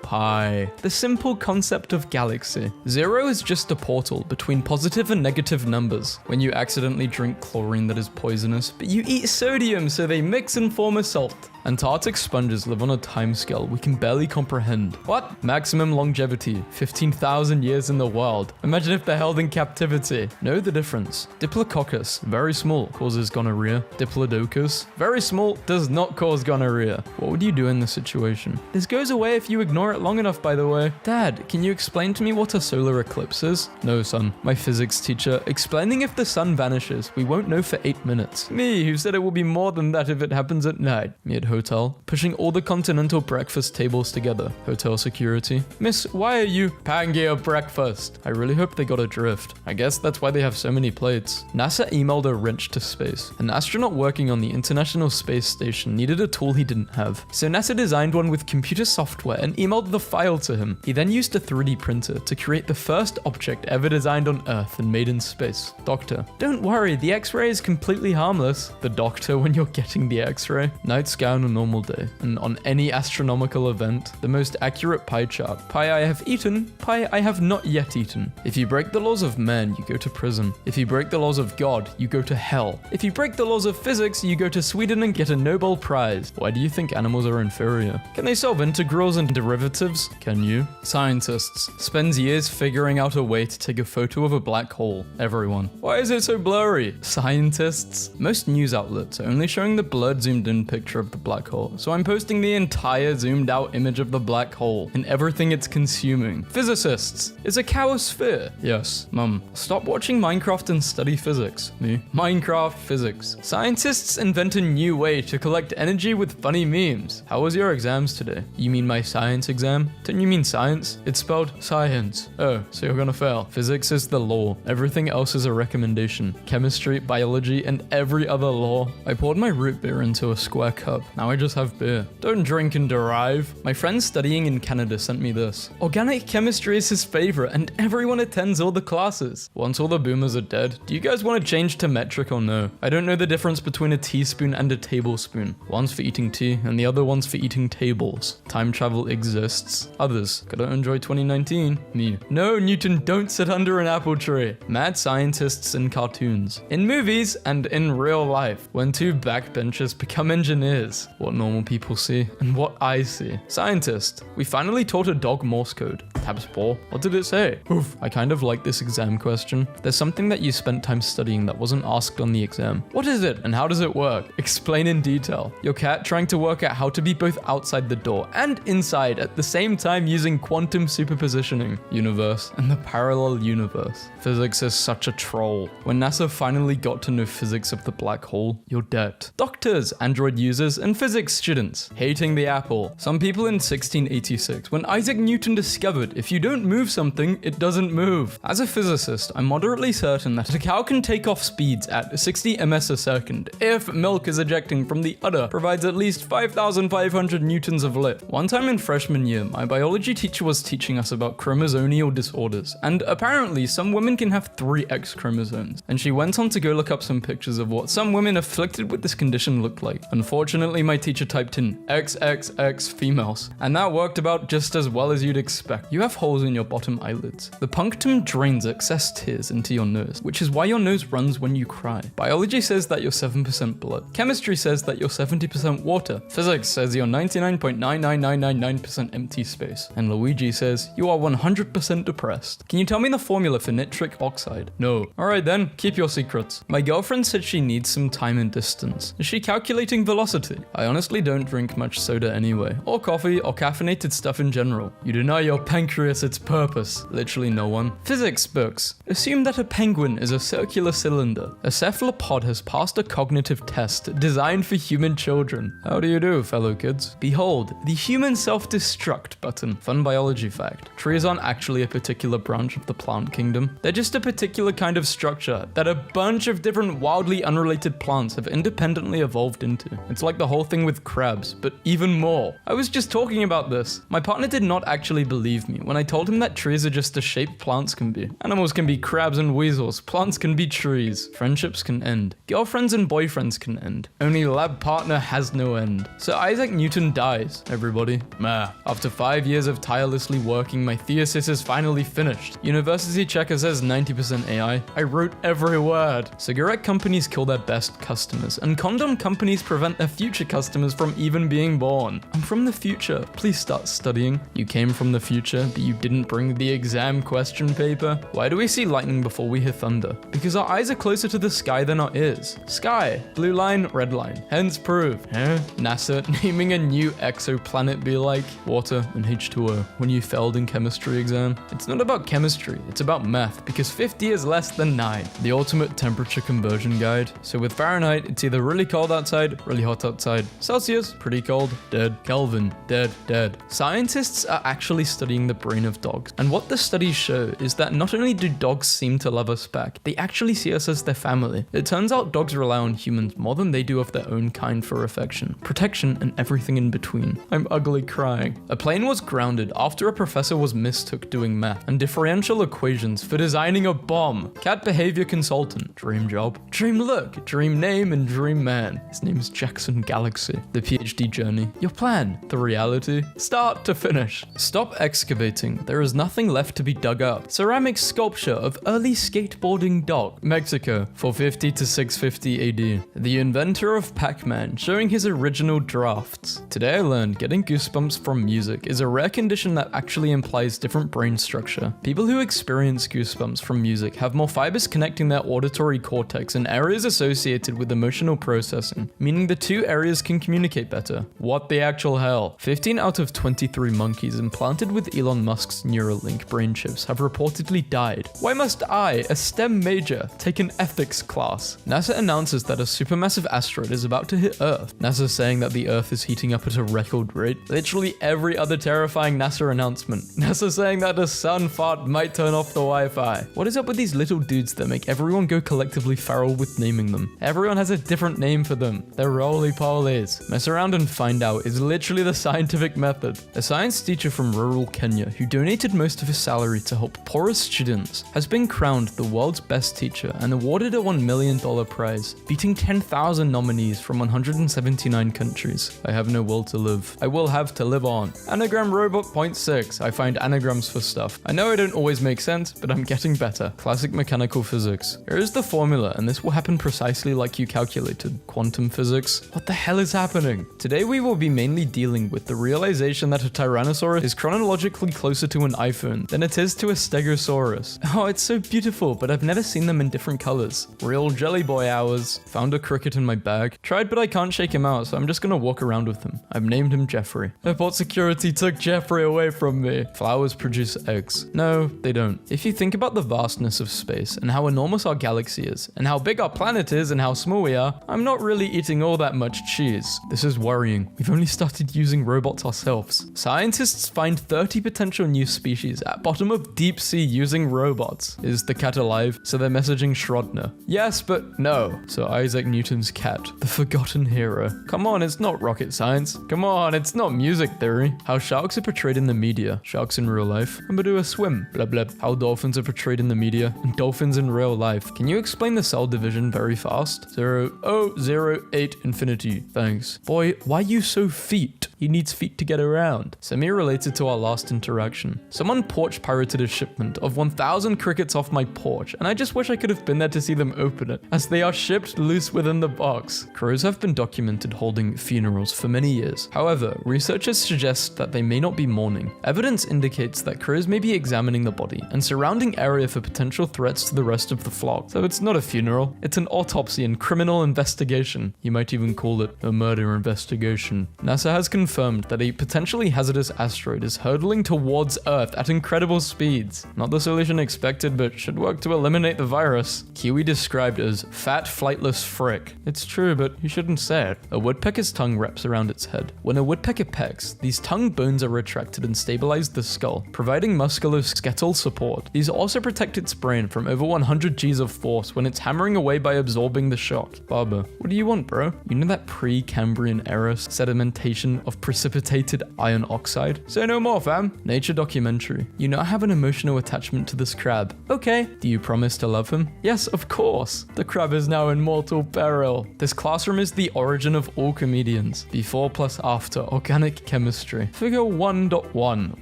Pi. The simple concept of galaxy. 0 is just a portal between positive and negative numbers. When you accidentally drink chlorine that is poisonous, but you eat sodium so they mix and form a salt. Antarctic sponges live on a timescale we can barely comprehend. What? Maximum longevity, 15,000 years in the wild. Imagine if they're held in captivity. Know the difference. Diplococcus, very small, causes gonorrhea. Diplodocus, very small, does not cause gonorrhea. What would you do in this situation? This goes away if you ignore it long enough, by the way. Dad, can you explain to me what a solar eclipse is? No, son. My physics teacher, explaining if the sun vanishes, we won't know for 8 minutes. Me, who said it will be more than that if it happens at night. Me at hotel, pushing all the continental breakfast tables together. Hotel security. Miss, why are you Pangea breakfast? I really hope they got a drift. I guess that's why they have so many plates. NASA emailed a wrench to space. An astronaut working on the International Space Station needed a tool he didn't have. So NASA designed one with computer software and emailed the file to him. He then used a 3D printer to create the first object ever designed on Earth and made in space. Doctor. Don't worry, the X-ray is completely harmless. The doctor when you're getting the X-ray. Night sky on a normal day, and on any astronomical event, the most accurate pie chart. Pie I have eaten, pie I have not yet eaten. If you break the laws of man, you go to prison. If you break the laws of God, you go to hell. If you break the laws of physics, you go to Sweden and get a Nobel Prize. Why do you think animals are inferior? Can they solve integrals and derivatives? Can you? Scientists spends years figuring out a way to take a photo of a black hole. Everyone. Why is it so blurry? Scientists. Most news outlets are only showing the blurred zoomed in picture of the black hole, so I'm posting the entire zoomed out image of the black hole and everything it's consuming. Physicists. Is a cow a sphere? Yes. Mum, stop watching Minecraft and study physics. Me? Minecraft physics. Scientists invent a new way to collect energy with funny memes. How was your exams today? You mean my science exam? Don't you mean science? It's spelled science. Oh, so you're gonna fail. Physics is the law. Everything else is a recommendation. Chemistry, biology, and every other law. I poured my root beer into a square cup. Now I just have beer. Don't drink and derive. My friend studying in Canada sent me this. Organic chemistry is his favorite and everyone attends all the classes. Once all the boomers are dead, do you guys want to change to metric or no? I don't know the difference between a teaspoon and a tablespoon. One's for eating tea and the other one's for eating tables. Time travel exists. Others. Gotta enjoy 2019. Me. No, Newton, don't sit under an apple tree. Mad scientists in cartoons. In movies and in real life. When two backbenchers become engineers. What normal people see and what I see. Scientist. We finally taught a dog Morse code. Tabs 4. What did it say? Oof. I kind of like this exam question. There's something that you spent time studying that wasn't asked on the exam. What is it and how does it work? Explain in detail. Your cat trying to work out how to be both outside the door and inside at the same time using quantum superpositioning. Universe and the parallel universe. Physics is such a troll. When NASA finally got to know physics of the black hole, you're dead. Doctors, Android users, and physics students hating the apple. Some people in 1686, when Isaac Newton discovered if you don't move something, it doesn't move. As a physicist, I'm moderately certain that a cow can take off speeds at 60 ms a second if milk is ejecting from the udder provides at least 5,500 newtons of lift. One time in freshman year, my biology teacher was teaching us about chromosomal disorders, and apparently some women can have 3 X chromosomes, and she went on to go look up some pictures of what some women afflicted with this condition look like. Unfortunately, my teacher typed in XXX females, and that worked about just as well as you'd expect. You have holes in your bottom eyelids. The punctum drains excess tears into your nose, which is why your nose runs when you cry. Biology says that you're 7% blood. Chemistry says that you're 70% water. Physics says you're 99.99999% empty space. And Luigi says you are 100% depressed. Can you tell me the formula for nitric oxide? No. Alright then, keep your secrets. My girlfriend said she needs some time and distance. Is she calculating velocity? I honestly don't drink much soda anyway, or coffee, or caffeinated stuff in general. You deny your pancreas its purpose. Literally no one. Physics books. Assume that a penguin is a circular cylinder. A cephalopod has passed a cognitive test designed for human children. How do you do, fellow kids? Behold, the human self-destruct button. Fun biology fact. Trees aren't actually a particular branch of the plant kingdom. They're just a particular kind of structure that a bunch of different wildly unrelated plants have independently evolved into. It's like the whole thing with crabs, but even more. I was just talking about this. My partner did not actually believe me when I told him that trees are just the shape plants can be. Animals can be crabs and weasels. Plants can be trees. Friendships can end. Girlfriends and boyfriends can end. Only lab partner has no end. So Isaac Newton dies, everybody. Meh. After 5 years of tirelessly working, my thesis is finally finished. University checker says 90% AI. I wrote every word. Cigarette companies kill their best customers, and condom companies prevent their future customers from even being born. I'm from the future. Please start studying. You came from the future, but you didn't bring the exam question paper. Why do we see lightning before we hear thunder? Because our eyes are closer to the sky than our ears. Sky, blue line, red line. Hence proof. Huh? NASA naming a new exoplanet be like water and H2O when you failed in chemistry exam. It's not about chemistry, it's about math, because 50 is less than 9. The ultimate temperature conversion guide. So with Fahrenheit, it's either really cold outside, really hot outside. Celsius, pretty cold, dead. Kelvin, dead, dead. Scientists are actually studying the brain of dogs, and what the studies show is that not only do dogs seem to love us back, they actually see us as their family. It turns out dogs rely on humans more than they do of their own kind for affection, protection, and everything in between. I'm ugly crying. A plane was grounded after a professor was mistook doing math and differential equations for designing a bomb. Cat behavior consultant, dream job, dream look, dream name, and dream man. His name is Jackson Galaxy. The PhD journey. Your plan, the reality, start to finish. Stop excavating. There is nothing left to be dug up. Ceramic sculpture of early skateboarding dog. Mexico, 450 to 650 AD. The inventor of Pac-Man showing his original drafts. Today I learned getting goosebumps from music is a rare condition that actually implies different brain structure. People who experience goosebumps from music have more fibers connecting their auditory cortex and areas associated with emotional processing, meaning the two areas can communicate better. What the actual hell? 15 out of 23 monkeys implanted with Elon Elon Musk's Neuralink brain chips have reportedly died. Why must I, a STEM major, take an ethics class? NASA announces that a supermassive asteroid is about to hit Earth. NASA saying that the Earth is heating up at a record rate. Literally every other terrifying NASA announcement. NASA saying that a sun fart might turn off the Wi-Fi. What is up with these little dudes that make everyone go collectively feral with naming them? Everyone has a different name for them. They're roly-polies. Mess around and find out is literally the scientific method. A science teacher from rural Kenya who donated most of his salary to help poorer students has been crowned the world's best teacher and awarded a $1 million prize, beating 10,000 nominees from 179 countries. I have no will to live. I will have to live on. Anagram Robot 0.6. I find anagrams for stuff. I know I don't always make sense, but I'm getting better. Classic mechanical physics. Here is the formula, and this will happen precisely like you calculated. Quantum physics. What the hell is happening? Today we will be mainly dealing with the realization that a Tyrannosaurus is chronologically closer to an iPhone than it is to a Stegosaurus. Oh, it's so beautiful, but I've never seen them in different colors. Real Jelly Boy hours. Found a cricket in my bag. Tried, but I can't shake him out, so I'm just gonna walk around with him. I've named him Jeffrey. Airport security took Jeffrey away from me. Flowers produce eggs. No, they don't. If you think about the vastness of space and how enormous our galaxy is, and how big our planet is and how small we are, I'm not really eating all that much cheese. This is worrying. We've only started using robots ourselves. Scientists find 30 potential new species at bottom of deep sea using robots. Is the cat alive? So they're messaging Schrodner. Yes, but no. So Isaac Newton's cat, the forgotten hero. Come on, it's not rocket science. Come on, it's not music theory. How sharks are portrayed in the media. Sharks in real life. I'm gonna do a swim. Blah blah. How dolphins are portrayed in the media and dolphins in real life. Can you explain the cell division very fast? 0.008 infinity. Thanks. Boy, why you so feet? He needs feet to get around. Semi-related to our last interaction. Someone porch pirated a shipment of 1,000 crickets off my porch, and I just wish I could have been there to see them open it, as they are shipped loose within the box. Crows have been documented holding funerals for many years. However, researchers suggest that they may not be mourning. Evidence indicates that crows may be examining the body and surrounding area for potential threats to the rest of the flock. So it's not a funeral, it's an autopsy and criminal investigation. You might even call it a murder investigation. NASA has confirmed that a potentially hazardous asteroid is hurtling towards Earth at incredible speeds. Not the solution expected, but should work to eliminate the virus. Kiwi described as fat, flightless frick. It's true, but you shouldn't say it. A woodpecker's tongue wraps around its head. When a woodpecker pecks, these tongue bones are retracted and stabilize the skull, providing musculoskeletal support. These also protect its brain from over 100 Gs of force when it's hammering away by absorbing the shock. Barber, what do you want, bro? You know that pre-Cambrian era sedimentation of precipitated iron oxide? Say no more, fam. Nature documentary. You know I have an emotional attachment to this crab. Okay. Do you promise to love him? Yes, of course. The crab is now in mortal peril. This classroom is the origin of all comedians. Before plus after organic chemistry. Figure 1.1.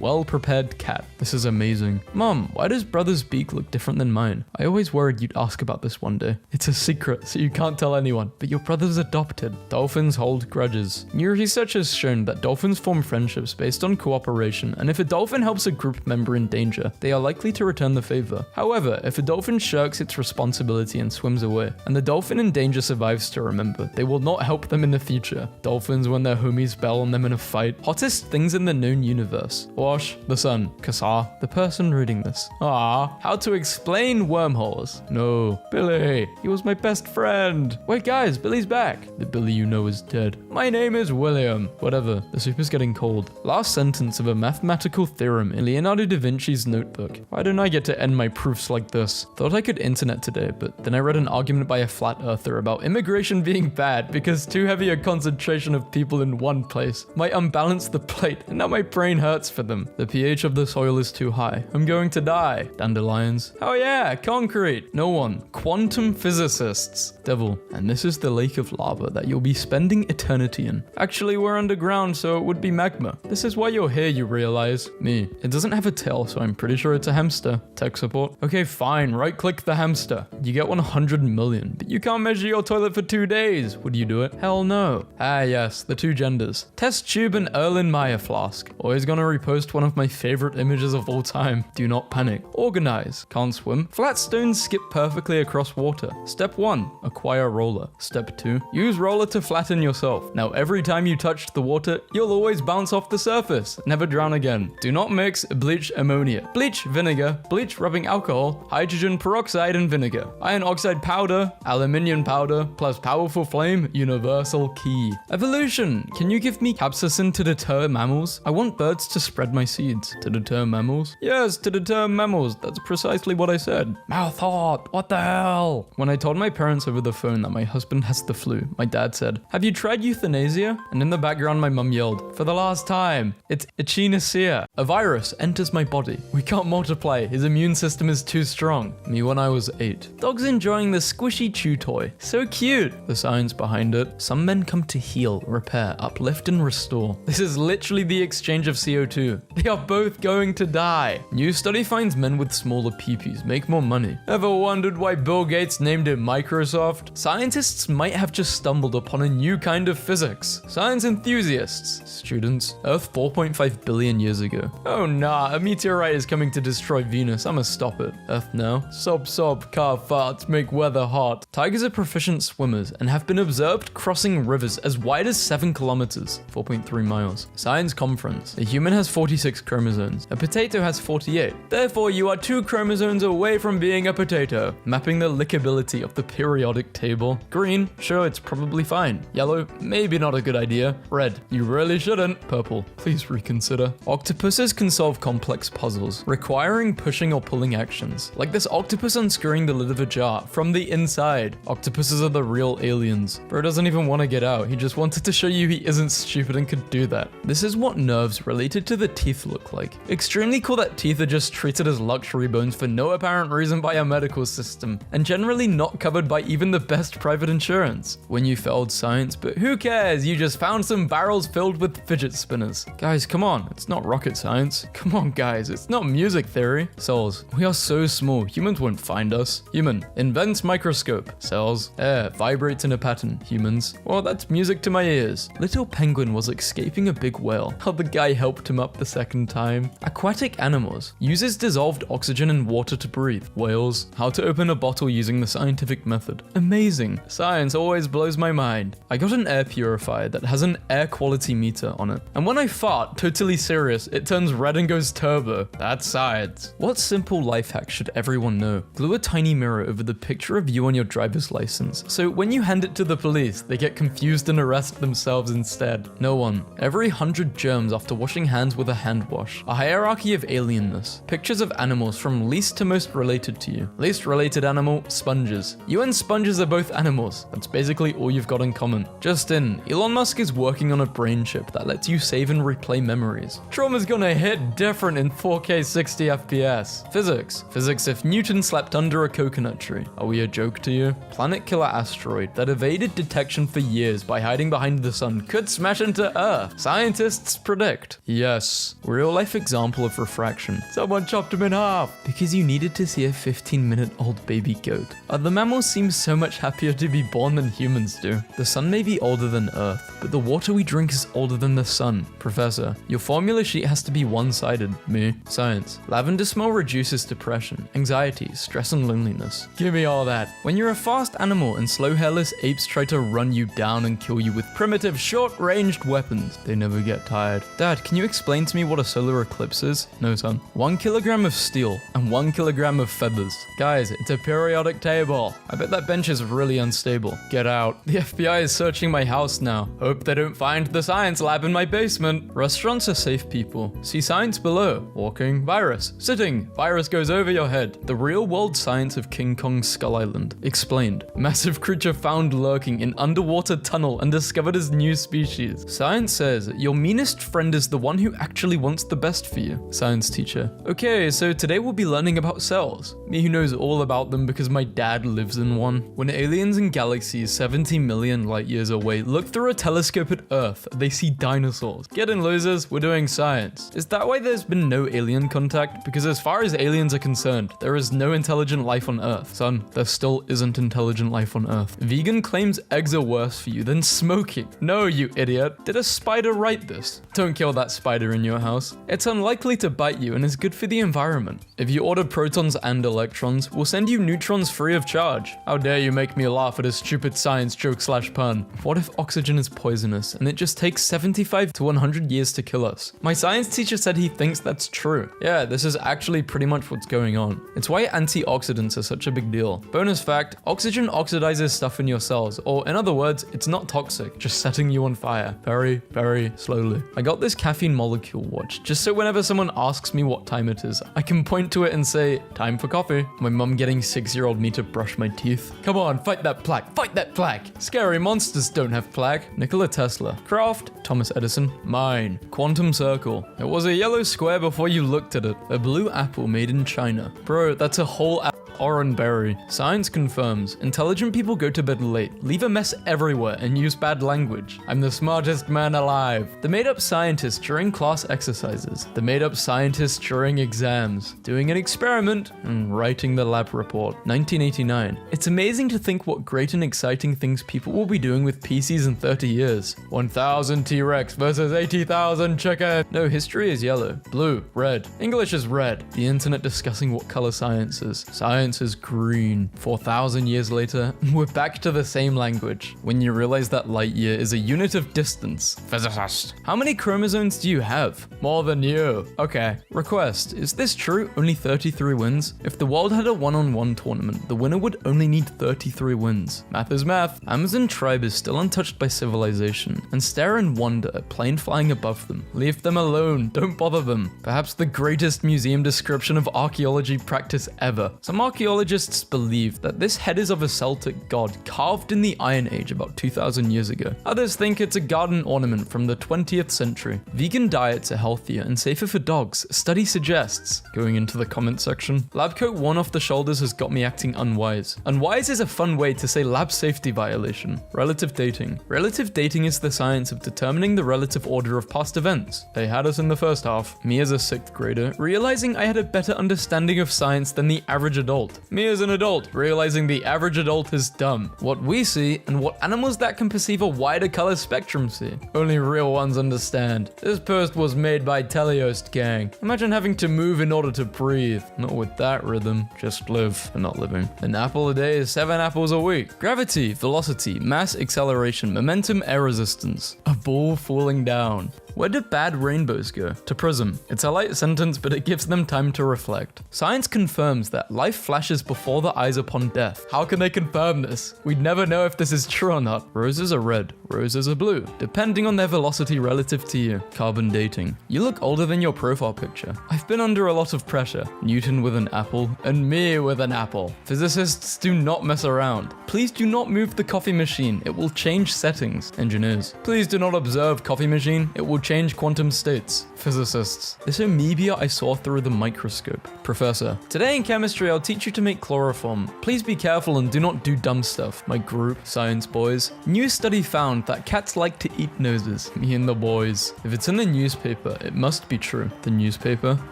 Well-prepared cat. This is amazing. Mom, why does brother's beak look different than mine? I always worried you'd ask about this one day. It's a secret, so you can't tell anyone, but your brother's adopted. Dolphins hold grudges. New research has shown that dolphins form friendships based on cooperation, and if a dolphin helps a group member in danger, they are likely to return the favor. However, if a dolphin shirks its responsibility and swims away, and the dolphin in danger survives to remember, they will not help them in the future. Dolphins when their homies bail on them in a fight. Hottest things in the known universe. Wash, the sun. Kassar, the person reading this. Ah, how to explain wormholes. No. Billy, he was my best friend. Wait guys, Billy's back. The Billy you know is dead. My name is William. Whatever, the soup is getting cold. Last sentence of a mathematical theorem in Leonardo da Vinci's notebook. Why don't I get to end my proofs like this? Thought I could internet today, but then I read an argument by a flat earther about immigration being bad because too heavy a concentration of people in one place might unbalance the plate, and now my brain hurts for them. The pH of the soil is too high. I'm going to die. Dandelions. Oh yeah, concrete. No one. Quantum physicists. Devil. And this is the lake of lava that you'll be spending eternity in. Actually, we're underground, so it would be magma. This is why you're here, you realize. Me. It doesn't have a tail, so I'm pretty sure it's a hamster. Tech support. Okay, fine. Right-click the hamster. You get 100 million, but you can't measure your toilet for 2 days. Would you do it? Hell no. Ah, yes. The two genders. Test tube and Erlenmeyer flask. Always gonna repost one of my favorite images of all time. Do not panic. Organize. Can't swim. Flat stones skip perfectly across water. Step 1. Acquire roller. Step 2. Use roller to flatten yourself. Now every time you touch the water, you'll always bounce off the surface. Never drown again. Do not mix bleach ammonia. Bleach, vinegar, bleach rubbing alcohol, hydrogen peroxide and vinegar. Iron oxide powder, aluminium powder, plus powerful flame, universal key. Evolution. Can you give me capsaicin to deter mammals? I want birds to spread my seeds. To deter mammals? Yes, to deter mammals. That's precisely what I said. Mouth hot. What the hell? When I told my parents over the phone that my husband has the flu, my dad said, "Have you tried euthanasia?" And in the background, my mum yelled, "For the last time, it's echinacea. A virus enters my body. We can't multiply. His immune system is too strong." Me when I was 8. Dog's enjoying the squishy chew toy. So cute. The science behind it. Some men come to heal, repair, uplift, and restore. This is literally the exchange of CO2. They are both going to die. New study finds men with smaller peepees make more money. Ever wondered why Bill Gates named it Microsoft? Scientists might have just stumbled upon a new kind of physics. Science enthusiasts. Students. Earth 4.5 billion years ago. Oh nah, a meteorite is coming to destroy Venus. I'ma stop it. Earth now. Sob sob, car farts make weather hot. Tigers are proficient swimmers and have been observed crossing rivers as wide as 7 kilometers, 4.3 miles. Science conference. A human has 46 chromosomes. A potato has 48. Therefore, you are 2 chromosomes away from being a potato. Mapping the lickability of the periodic table. Green, sure, it's probably fine. Yellow, maybe not a good idea. Red, you really shouldn't. Purple, please reconsider. Octopuses can solve complex puzzles, requiring pushing or pulling actions. Like this octopus unscrewing the lid of a jar from the inside. Octopuses are the real aliens. Bro doesn't even want to get out. He just wanted to show you he isn't stupid and could do that. This is what nerves related to the teeth look like. Extremely cool that teeth are just treated as luxury bones for no apparent reason by our medical system, and generally not covered by even the best private insurance. When you failed science, but who cares? You just found some barrels filled with fidget spinners. Guys, come on. It's not rocket science. Come on, guys. It's not music theory. Cells. We are so small. Humans won't find us. Human. Invents microscope. Cells. Air. Vibrates in a pattern. Humans. Well, that's music to my ears. Little penguin was escaping a big whale. How the guy helped him up the second time. Aquatic animals. Uses dissolved oxygen and water to breathe. Whales. How to open a bottle using the scientific method. Amazing. Science always blows my mind. I got an air purifier that has an air quality meter on it. And when I fart, totally serious, it turns red and goes turbo. That's science. What simple life hack should everyone know? Glue a tiny mirror over the picture of you on your driver's license. So when you hand it to the police, they get confused and arrest themselves instead. No one. Every 100 germs after washing hands with a hand wash. A hierarchy of alienness. Pictures of animals from least to most related to you. Least related animal, sponges. You and sponges are both animals. That's basically all you've got in common. Just in, Elon Musk is working on a brain chip that lets you save and replay memories. Trauma's gonna hit different in 4K 60 FPS. Physics. Physics if Newton slept under a coconut tree. Are we a joke to you? Planet killer asteroid that evaded detection for years by hiding behind the sun could smash into Earth. Scientists predict. Yes. Real life example of refraction. Someone chopped him in half. Because you needed to see a 15-minute-old baby goat. Other mammals seem so much happier to be born than humans do. The sun may be older than Earth, but the water we drink is older than the sun. Professor, your formula sheet has to be one-sided. Me. Science. Lavender smell reduces depression, anxiety, stress, and loneliness. Give me all that. When you're a fast animal and slow hairless apes try to run you down and kill you with primitive short-ranged weapons, they never get tired. Dad, can you explain to me what a solar eclipse is? No, son. 1 kilogram of steel and 1 kilogram of feathers. Guys, it's a periodic table. I bet that bench is really unstable. Get out. The FBI is searching my house now. Hope they don't find the science lab in my basement. Restaurants are safe people. See science below. Walking, virus. Sitting, virus goes over your head. The real world science of King Kong's Skull Island. Explained. Massive creature found lurking in underwater tunnel and discovered as new species. Science says your meanest friend is the one who actually wants the best for you. Science teacher. Okay, so today we'll be learning about cells. Me who knows all about them because my dad lives in one. When aliens in galaxies 70 million light years away look through a telescope at Earth, they see dinosaurs. Get in, losers, we're doing science. Is that why there's been no alien contact? Because as far as aliens are concerned, there is no intelligent life on Earth. Son, there still isn't intelligent life on Earth. Vegan claims eggs are worse for you than smoking. No, you idiot. Did a spider write this? Don't kill that spider in your house. It's unlikely to bite you and is good for the environment. If you order protons and electrons, we'll send you neutrons free of charge. How dare you make me laugh at a stupid science joke / pun. What if oxygen is poisonous and it just takes 75 to 100 years to kill us? My science teacher said he thinks that's true. Yeah, this is actually pretty much what's going on. It's why antioxidants are such a big deal. Bonus fact, oxygen oxidizes stuff in your cells, or in other words, it's not toxic, just setting you on fire. Very, very slowly. I got this caffeine molecule watch, just so whenever someone asks me what time it is, I can point to it and say, time for coffee. My mum getting 6-year-old me to brush my teeth. Come on, fight that plaque, fight that plaque. Scary monsters don't have plaque. Nikola Tesla. Craft, Thomas Edison. Mine. Quantum circle. It was a yellow square before you looked at it. A blue apple made in China. Bro, that's a whole orange berry. Science confirms. Intelligent people go to bed late, leave a mess everywhere, and use bad language. I'm the smartest man alive. The made-up scientist during class exercises. The made-up scientist during exams. Doing an experiment and writing the lab report. 1989. It's amazing to think what great and exciting things people will be doing with PCs in 30 years. 1,000 T-Rex versus 80,000 chicken. No, history is yellow. Blue. Red. English is red. The internet discussing what color science is. Science is green. 4,000 years later, we're back to the same language. When you realize that light year is a unit of distance. Physicist. How many chromosomes do you have? More than you. Okay. Request. Is this true? Only 33 wins? If the world had a one-on-one tournament, the winner would only need 33 wins. Math is math. Amazon tribe is still untouched by civilization and stare in wonder at plane flying above them. Leave them alone. Don't bother them. Perhaps the greatest museum description of archaeology practice ever. Some archaeologists believe that this head is of a Celtic god carved in the Iron Age about 2,000 years ago. Others think it's a garden ornament from the 20th century. Vegan diets are healthier and safer for dogs, study suggests. Going into the comment section. Lab coat worn off the shoulders has got me acting unwise. Unwise is a fun way to say lab safety violation. Relative dating. Relative dating is the science of determining the relative order of past events. They had us in the first half. Me as a 6th grader, realizing I had a better understanding of science than the average adult. Me as an adult, realizing the average adult is dumb. What we see, and what animals that can perceive a wider color spectrum see. Only real ones understand. This post was made by Teleost gang. Imagine having to move in order to breathe. Not with that rhythm. Just live and not living. An apple a day is 7 apples a week. Gravity, velocity, mass, acceleration, momentum, air resistance. A ball falling down. Where do bad rainbows go? To prism. It's a light sentence, but it gives them time to reflect. Science confirms that life flashes before the eyes upon death. How can they confirm this? We'd never know if this is true or not. Roses are red, roses are blue, depending on their velocity relative to you. Carbon dating. You look older than your profile picture. I've been under a lot of pressure. Newton with an apple, and me with an apple. Physicists do not mess around. Please do not move the coffee machine. It will change settings. Engineers. Please do not observe coffee machine. It will change quantum states. Physicists. This amoeba I saw through the microscope. Professor. Today in chemistry I'll teach you to make chloroform. Please be careful and do not do dumb stuff. My group, science boys. New study found that cats like to eat noses. Me and the boys. If it's in the newspaper, it must be true. The newspaper?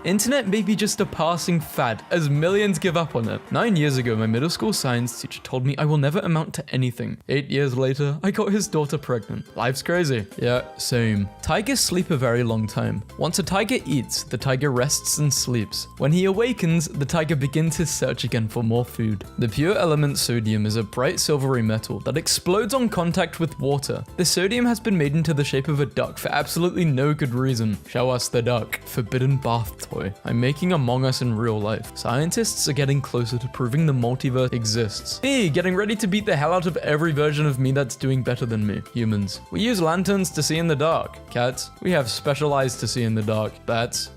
Internet may be just a passing fad, as millions give up on it. 9 years ago, my middle school science teacher told me I will never amount to anything. 8 years later, I got his daughter pregnant. Life's crazy. Yeah, same. Tigers sleep a very long time. Once a tiger eats, the tiger rests and sleeps. When he awakens, the tiger begins his search again for more food. The pure element sodium is a bright silvery metal that explodes on contact with water. The sodium has been made into the shape of a duck for absolutely no good reason. Show us the duck. Forbidden bath toy. I'm making Among Us in real life. Scientists are getting closer to proving the multiverse exists. Me, getting ready to beat the hell out of every version of me that's doing better than me. Humans. We use lanterns to see in the dark. Cats. We have special eyes to see in the dark. Bats.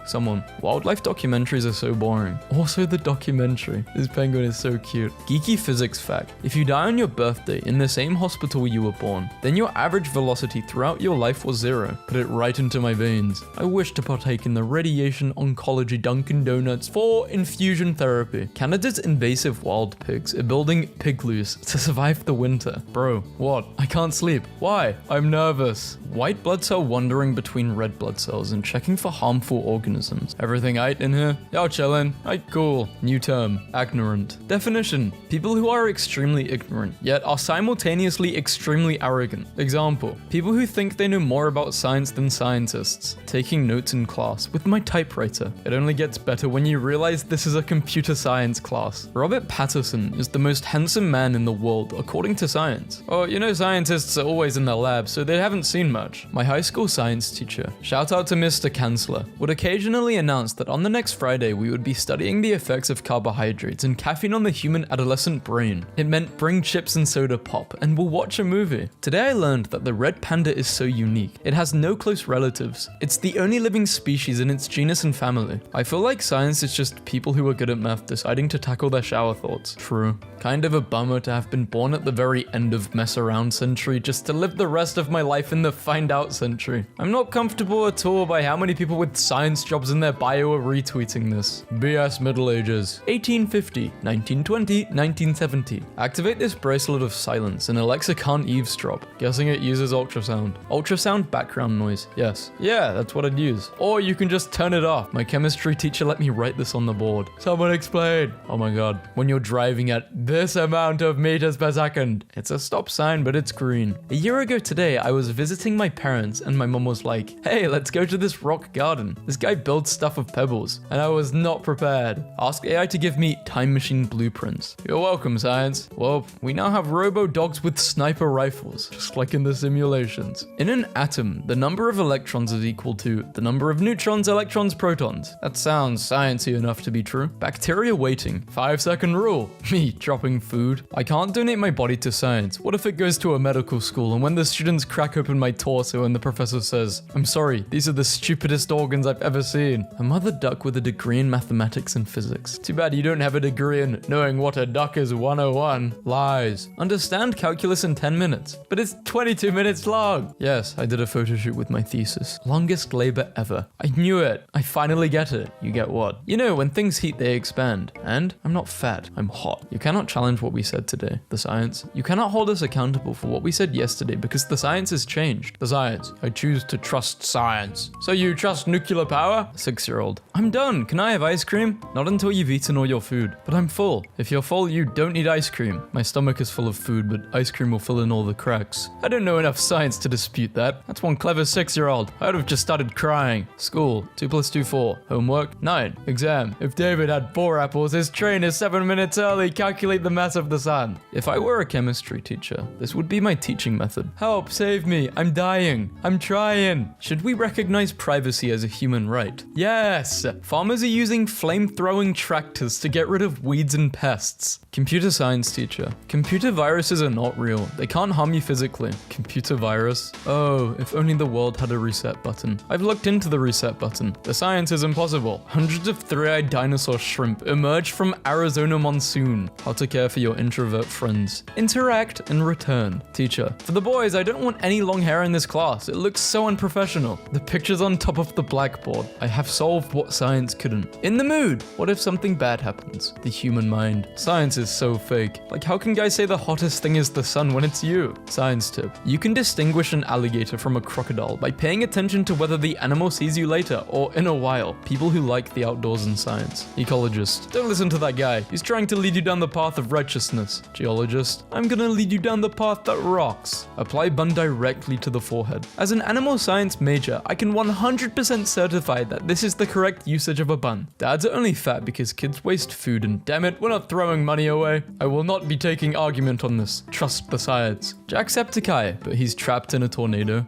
Someone. Wildlife documentaries are so boring. Also the documentary. This penguin is so cute. Geeky physics fact. If you die on your birthday in the same hospital you were born, then your average velocity throughout your life was 0. Put it right into my veins. I wish to partake in the radiation oncology Dunkin' Donuts for infusion therapy. Canada's invasive wild pigs are building pigloos to survive the winter. Bro, what? I can't sleep. Why? I'm nervous. White blood cell wandering between red blood cells and checking for harmful organisms. Everything aight in here? Y'all chillin'? Aight cool. New term. Ignorant. Definition. People who are extremely ignorant, yet are simultaneously extremely arrogant. Example. People who think they know more about science than scientists. Taking notes in class with my typewriter. It only gets better when you realize this is a computer science class. Robert Patterson is the most most handsome man in the world, according to science. Or, scientists are always in their lab, so they haven't seen much. My high school science teacher, shout out to Mr. Chancellor, would occasionally announce that on the next Friday we would be studying the effects of carbohydrates and caffeine on the human adolescent brain. It meant bring chips and soda pop, and we'll watch a movie. Today I learned that the red panda is so unique. It has no close relatives. It's the only living species in its genus and family. I feel like science is just people who are good at math deciding to tackle their shower thoughts. True. Kind of a bummer to have been born at the very end of mess around century just to live the rest of my life in the find out century. I'm not comfortable at all by how many people with science jobs in their bio are retweeting this. BS Middle Ages. 1850, 1920, 1970. Activate this bracelet of silence and Alexa can't eavesdrop. Guessing it uses ultrasound. Ultrasound background noise. Yes. Yeah, that's what I'd use. Or you can just turn it off. My chemistry teacher let me write this on the board. Someone explain. Oh my god. When you're driving at this amount of meters per second. It's a stop sign, but it's green. A year ago today, I was visiting my parents and my mom was like, hey, let's go to this rock garden. This guy builds stuff with pebbles. And I was not prepared. Ask AI to give me time machine blueprints. You're welcome, science. Well, we now have robo-dogs with sniper rifles, just like in the simulations. In an atom, the number of electrons is equal to the number of neutrons, electrons, protons. That sounds sciencey enough to be true. Bacteria waiting. 5-second rule. Me dropping food. I can't donate my body to science. What if it goes to a medical school and when the students crack open my torso and the professor says, I'm sorry, these are the stupidest organs I've ever seen. A mother duck with a degree in mathematics and physics. Too bad you don't have a degree in knowing what a duck is 101. Lies. Understand calculus in 10 minutes. But it's 22 minutes long. Yes, I did a photo shoot with my thesis. Longest labor ever. I knew it. I finally get it. You get what? When things heat, they expand. And I'm not fat. I'm hot. You cannot challenge what we said today. The science. You cannot hold us accountable for what we said yesterday because the science has changed. The science. I choose to trust science. So you trust nuclear power? 6-year-old. I'm done. Can I have ice cream? Not until you've eaten all your food. But I'm full. If you're full, you don't need ice cream. My stomach is full of food, but ice cream will fill in all the cracks. I don't know enough science to dispute that. That's one clever 6-year-old. I would have just started crying. School. 2 + 2 4. Homework. 9. Exam. If David had 4 apples, his train is 7 minutes early. Calculate the mass of the sun. If I were a chemistry teacher, this would be my teaching method. Help, save me. I'm dying. I'm trying. Should we recognize privacy as a human right? Yes. Farmers are using flame-throwing tractors to get rid of weeds and pests. Computer science teacher. Computer viruses are not real. They can't harm you physically. Computer virus. Oh, if only the world had a reset button. I've looked into the reset button. The science is impossible. Hundreds of 3-eyed dinosaur shrimp emerge from Arizona monsoon. How to care for your introvert friends. Interact and return. Teacher. For the boys, I don't want any long hair in this class. It looks so unprofessional. The picture's on top of the blackboard. I have solved what science couldn't. In the mood. What if something bad happens? The human mind. Science is so fake. Like, how can guys say the hottest thing is the sun when it's you? Science tip. You can distinguish an alligator from a crocodile by paying attention to whether the animal sees you later or in a while. People who like the outdoors and science. Ecologist. Don't listen to that guy. He's trying to lead you down the path of righteousness. Geologist. I'm gonna lead you down the path that rocks. Apply bun directly to the forehead. As an animal science major, I can 100% certify that this is the correct usage of a bun. Dads are only fat because kids waste food and damn it, we're not throwing money away. I will not be taking argument on this. Trust the science. Jacksepticeye, but he's trapped in a tornado.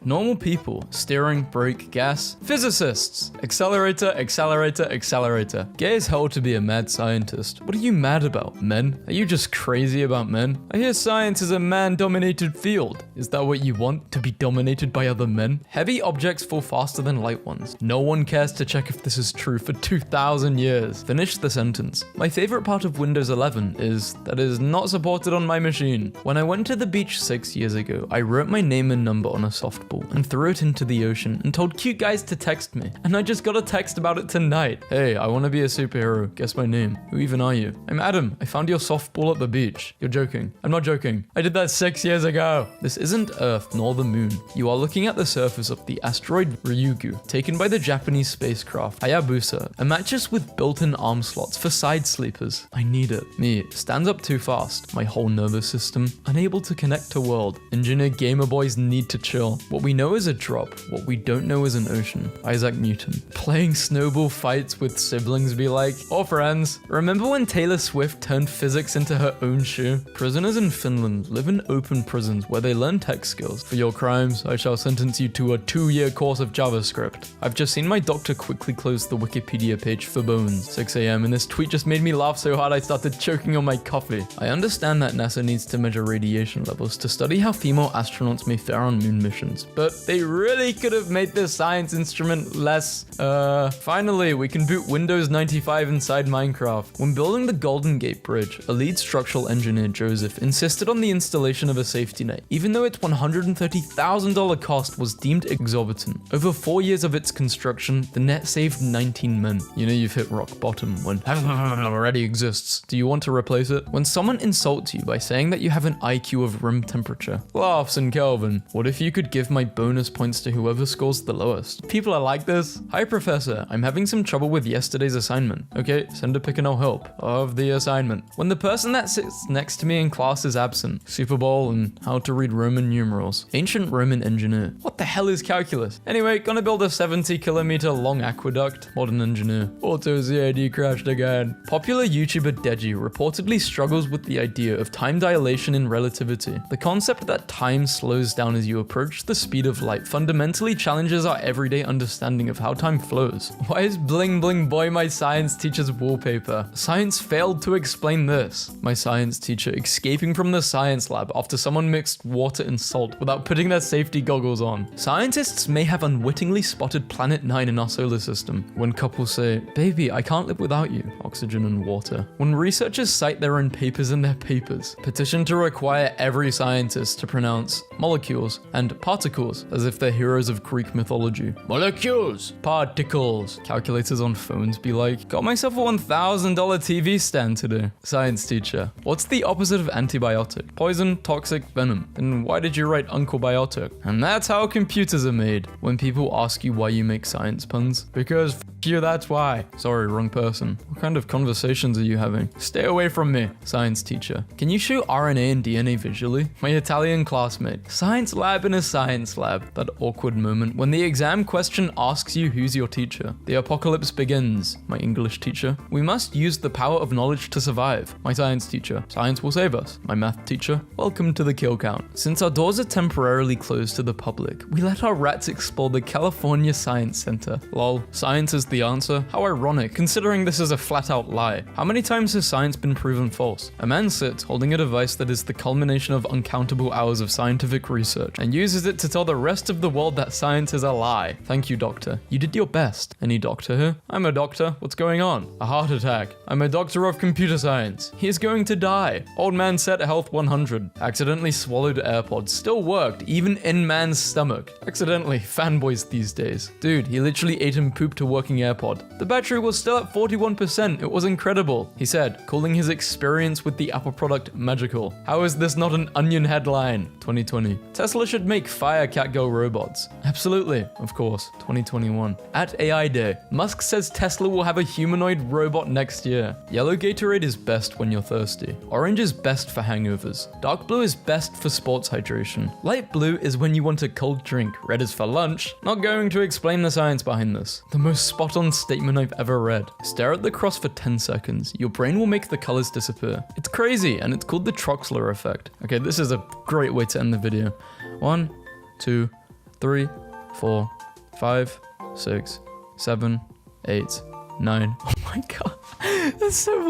Normal people. Steering, brake, gas. Physicists. Accelerator, accelerator, accelerator. Gay as hell to be a mad scientist. What are you mad about? Men? Are you just crazy about men? I hear science is a man-dominated field. Is that what you want? To be dominated by other men? Heavy objects fall faster than light ones. No one cares to check if this is true for 2,000 years. Finish the sentence. My favorite part of Windows 11 is that it is not supported on my machine. When I went to the beach 6 years ago, I wrote my name and number on a softball and threw it into the ocean and told cute guys to text me. And I just got a text about it tonight. Hey, I want to be a superhero. Guess my name. Who even are you? I'm Adam. I found your softball at the beach. You're joking. I'm not joking. I did that 6 years ago. This isn't Earth nor the moon. You are looking at the surface of the asteroid Ryugu, taken by the Japanese spacecraft Hayabusa, a mattress with built-in arm slots for side sleepers. I need it. Me, stands up too fast. My whole nervous system, unable to connect to world. Engineer gamer boys need to chill. What we know is a drop. What we don't know is an ocean. Isaac Newton. Playing snowball fights with siblings be like, or friends. Remember when when Taylor Swift turned physics into her own shoe? Prisoners in Finland live in open prisons where they learn tech skills. For your crimes, I shall sentence you to a 2-year course of JavaScript. I've just seen my doctor quickly close the Wikipedia page for bones. 6 a.m. and this tweet just made me laugh so hard I started choking on my coffee. I understand that NASA needs to measure radiation levels to study how female astronauts may fare on moon missions, but they really could have made this science instrument less, Finally, we can boot Windows 95 inside Minecraft. When building the Golden Gate Bridge, a lead structural engineer, Joseph, insisted on the installation of a safety net, even though its $130,000 cost was deemed exorbitant. Over 4 years of its construction, the net saved 19 men. You know you've hit rock bottom when already exists. Do you want to replace it? When someone insults you by saying that you have an IQ of room temperature. Laughs in Kelvin. What if you could give my bonus points to whoever scores the lowest? People are like this. Hi, Professor. I'm having some trouble with yesterday's assignment. Okay, send a pic and I'll help. Of the assignment. When the person that sits next to me in class is absent. Super Bowl and how to read Roman numerals. Ancient Roman engineer. What the hell is calculus? Anyway, gonna build a 70-kilometer long aqueduct. Modern engineer. Auto CID crashed again. Popular YouTuber Deji reportedly struggles with the idea of time dilation in relativity. The concept that time slows down as you approach the speed of light fundamentally challenges our everyday understanding of how time flows. Why is Bling Bling Boy my science teacher's wallpaper? Science failed to explain this. My science teacher escaping from the science lab after someone mixed water and salt without putting their safety goggles on. Scientists may have unwittingly spotted Planet 9 in our solar system. When couples say, baby, I can't live without you. Oxygen and water. When researchers cite their own papers in their papers. Petition to require every scientist to pronounce molecules and particles as if they're heroes of Greek mythology. Molecules, particles. Calculators on phones be like, got myself a $1,000 TV stand today. Science teacher. What's the opposite of antibiotic? Poison, toxic, venom. Then why did you write Uncle Biotic? And that's how computers are made. When people ask you why you make science puns. Because f you, that's why. Sorry, wrong person. What kind of conversations are you having? Stay away from me. Science teacher. Can you show RNA and DNA visually? My Italian classmate. Science lab in a science lab. That awkward moment when the exam question asks you who's your teacher. The apocalypse begins. My English teacher. We must use the power of knowledge to survive. My science teacher. Science will save us. My math teacher. Welcome to the kill count. Since our doors are temporarily closed to the public, we let our rats explore the California Science Center. Lol. Science is the answer? How ironic, considering this is a flat-out lie. How many times has science been proven false? A man sits holding a device that is the culmination of uncountable hours of scientific research and uses it to tell the rest of the world that science is a lie. Thank you, doctor. You did your best. Any doctor here? I'm a doctor. What's going on? A heart attack. I'm a doctor of computer science. He is going to die. Old man set health 100. Accidentally swallowed AirPods. Still worked, even in man's stomach. Accidentally. Fanboys these days. Dude, he literally ate and pooped a working AirPod. The battery was still at 41%. It was incredible. He said, calling his experience with the Apple product magical. How is this not an Onion headline? 2020. Tesla should make Fire Catgirl robots. Absolutely. Of course. 2021. At AI Day, Musk says Tesla will have a humanoid robot next year. Yellow Gatorade is best when you're thirsty. Orange is best for hangovers. Dark blue is best for sports hydration. Light blue is when you want a cold drink. Red is for lunch. Not going to explain the science behind this. The most spot-on statement I've ever read. Stare at the cross for 10 seconds. Your brain will make the colors disappear. It's crazy, and it's called the Troxler effect. Okay, this is a great way to end the video. 1, 2, 3, 4, 5, 6, 7, 8, 9. Oh my god, that's so weird.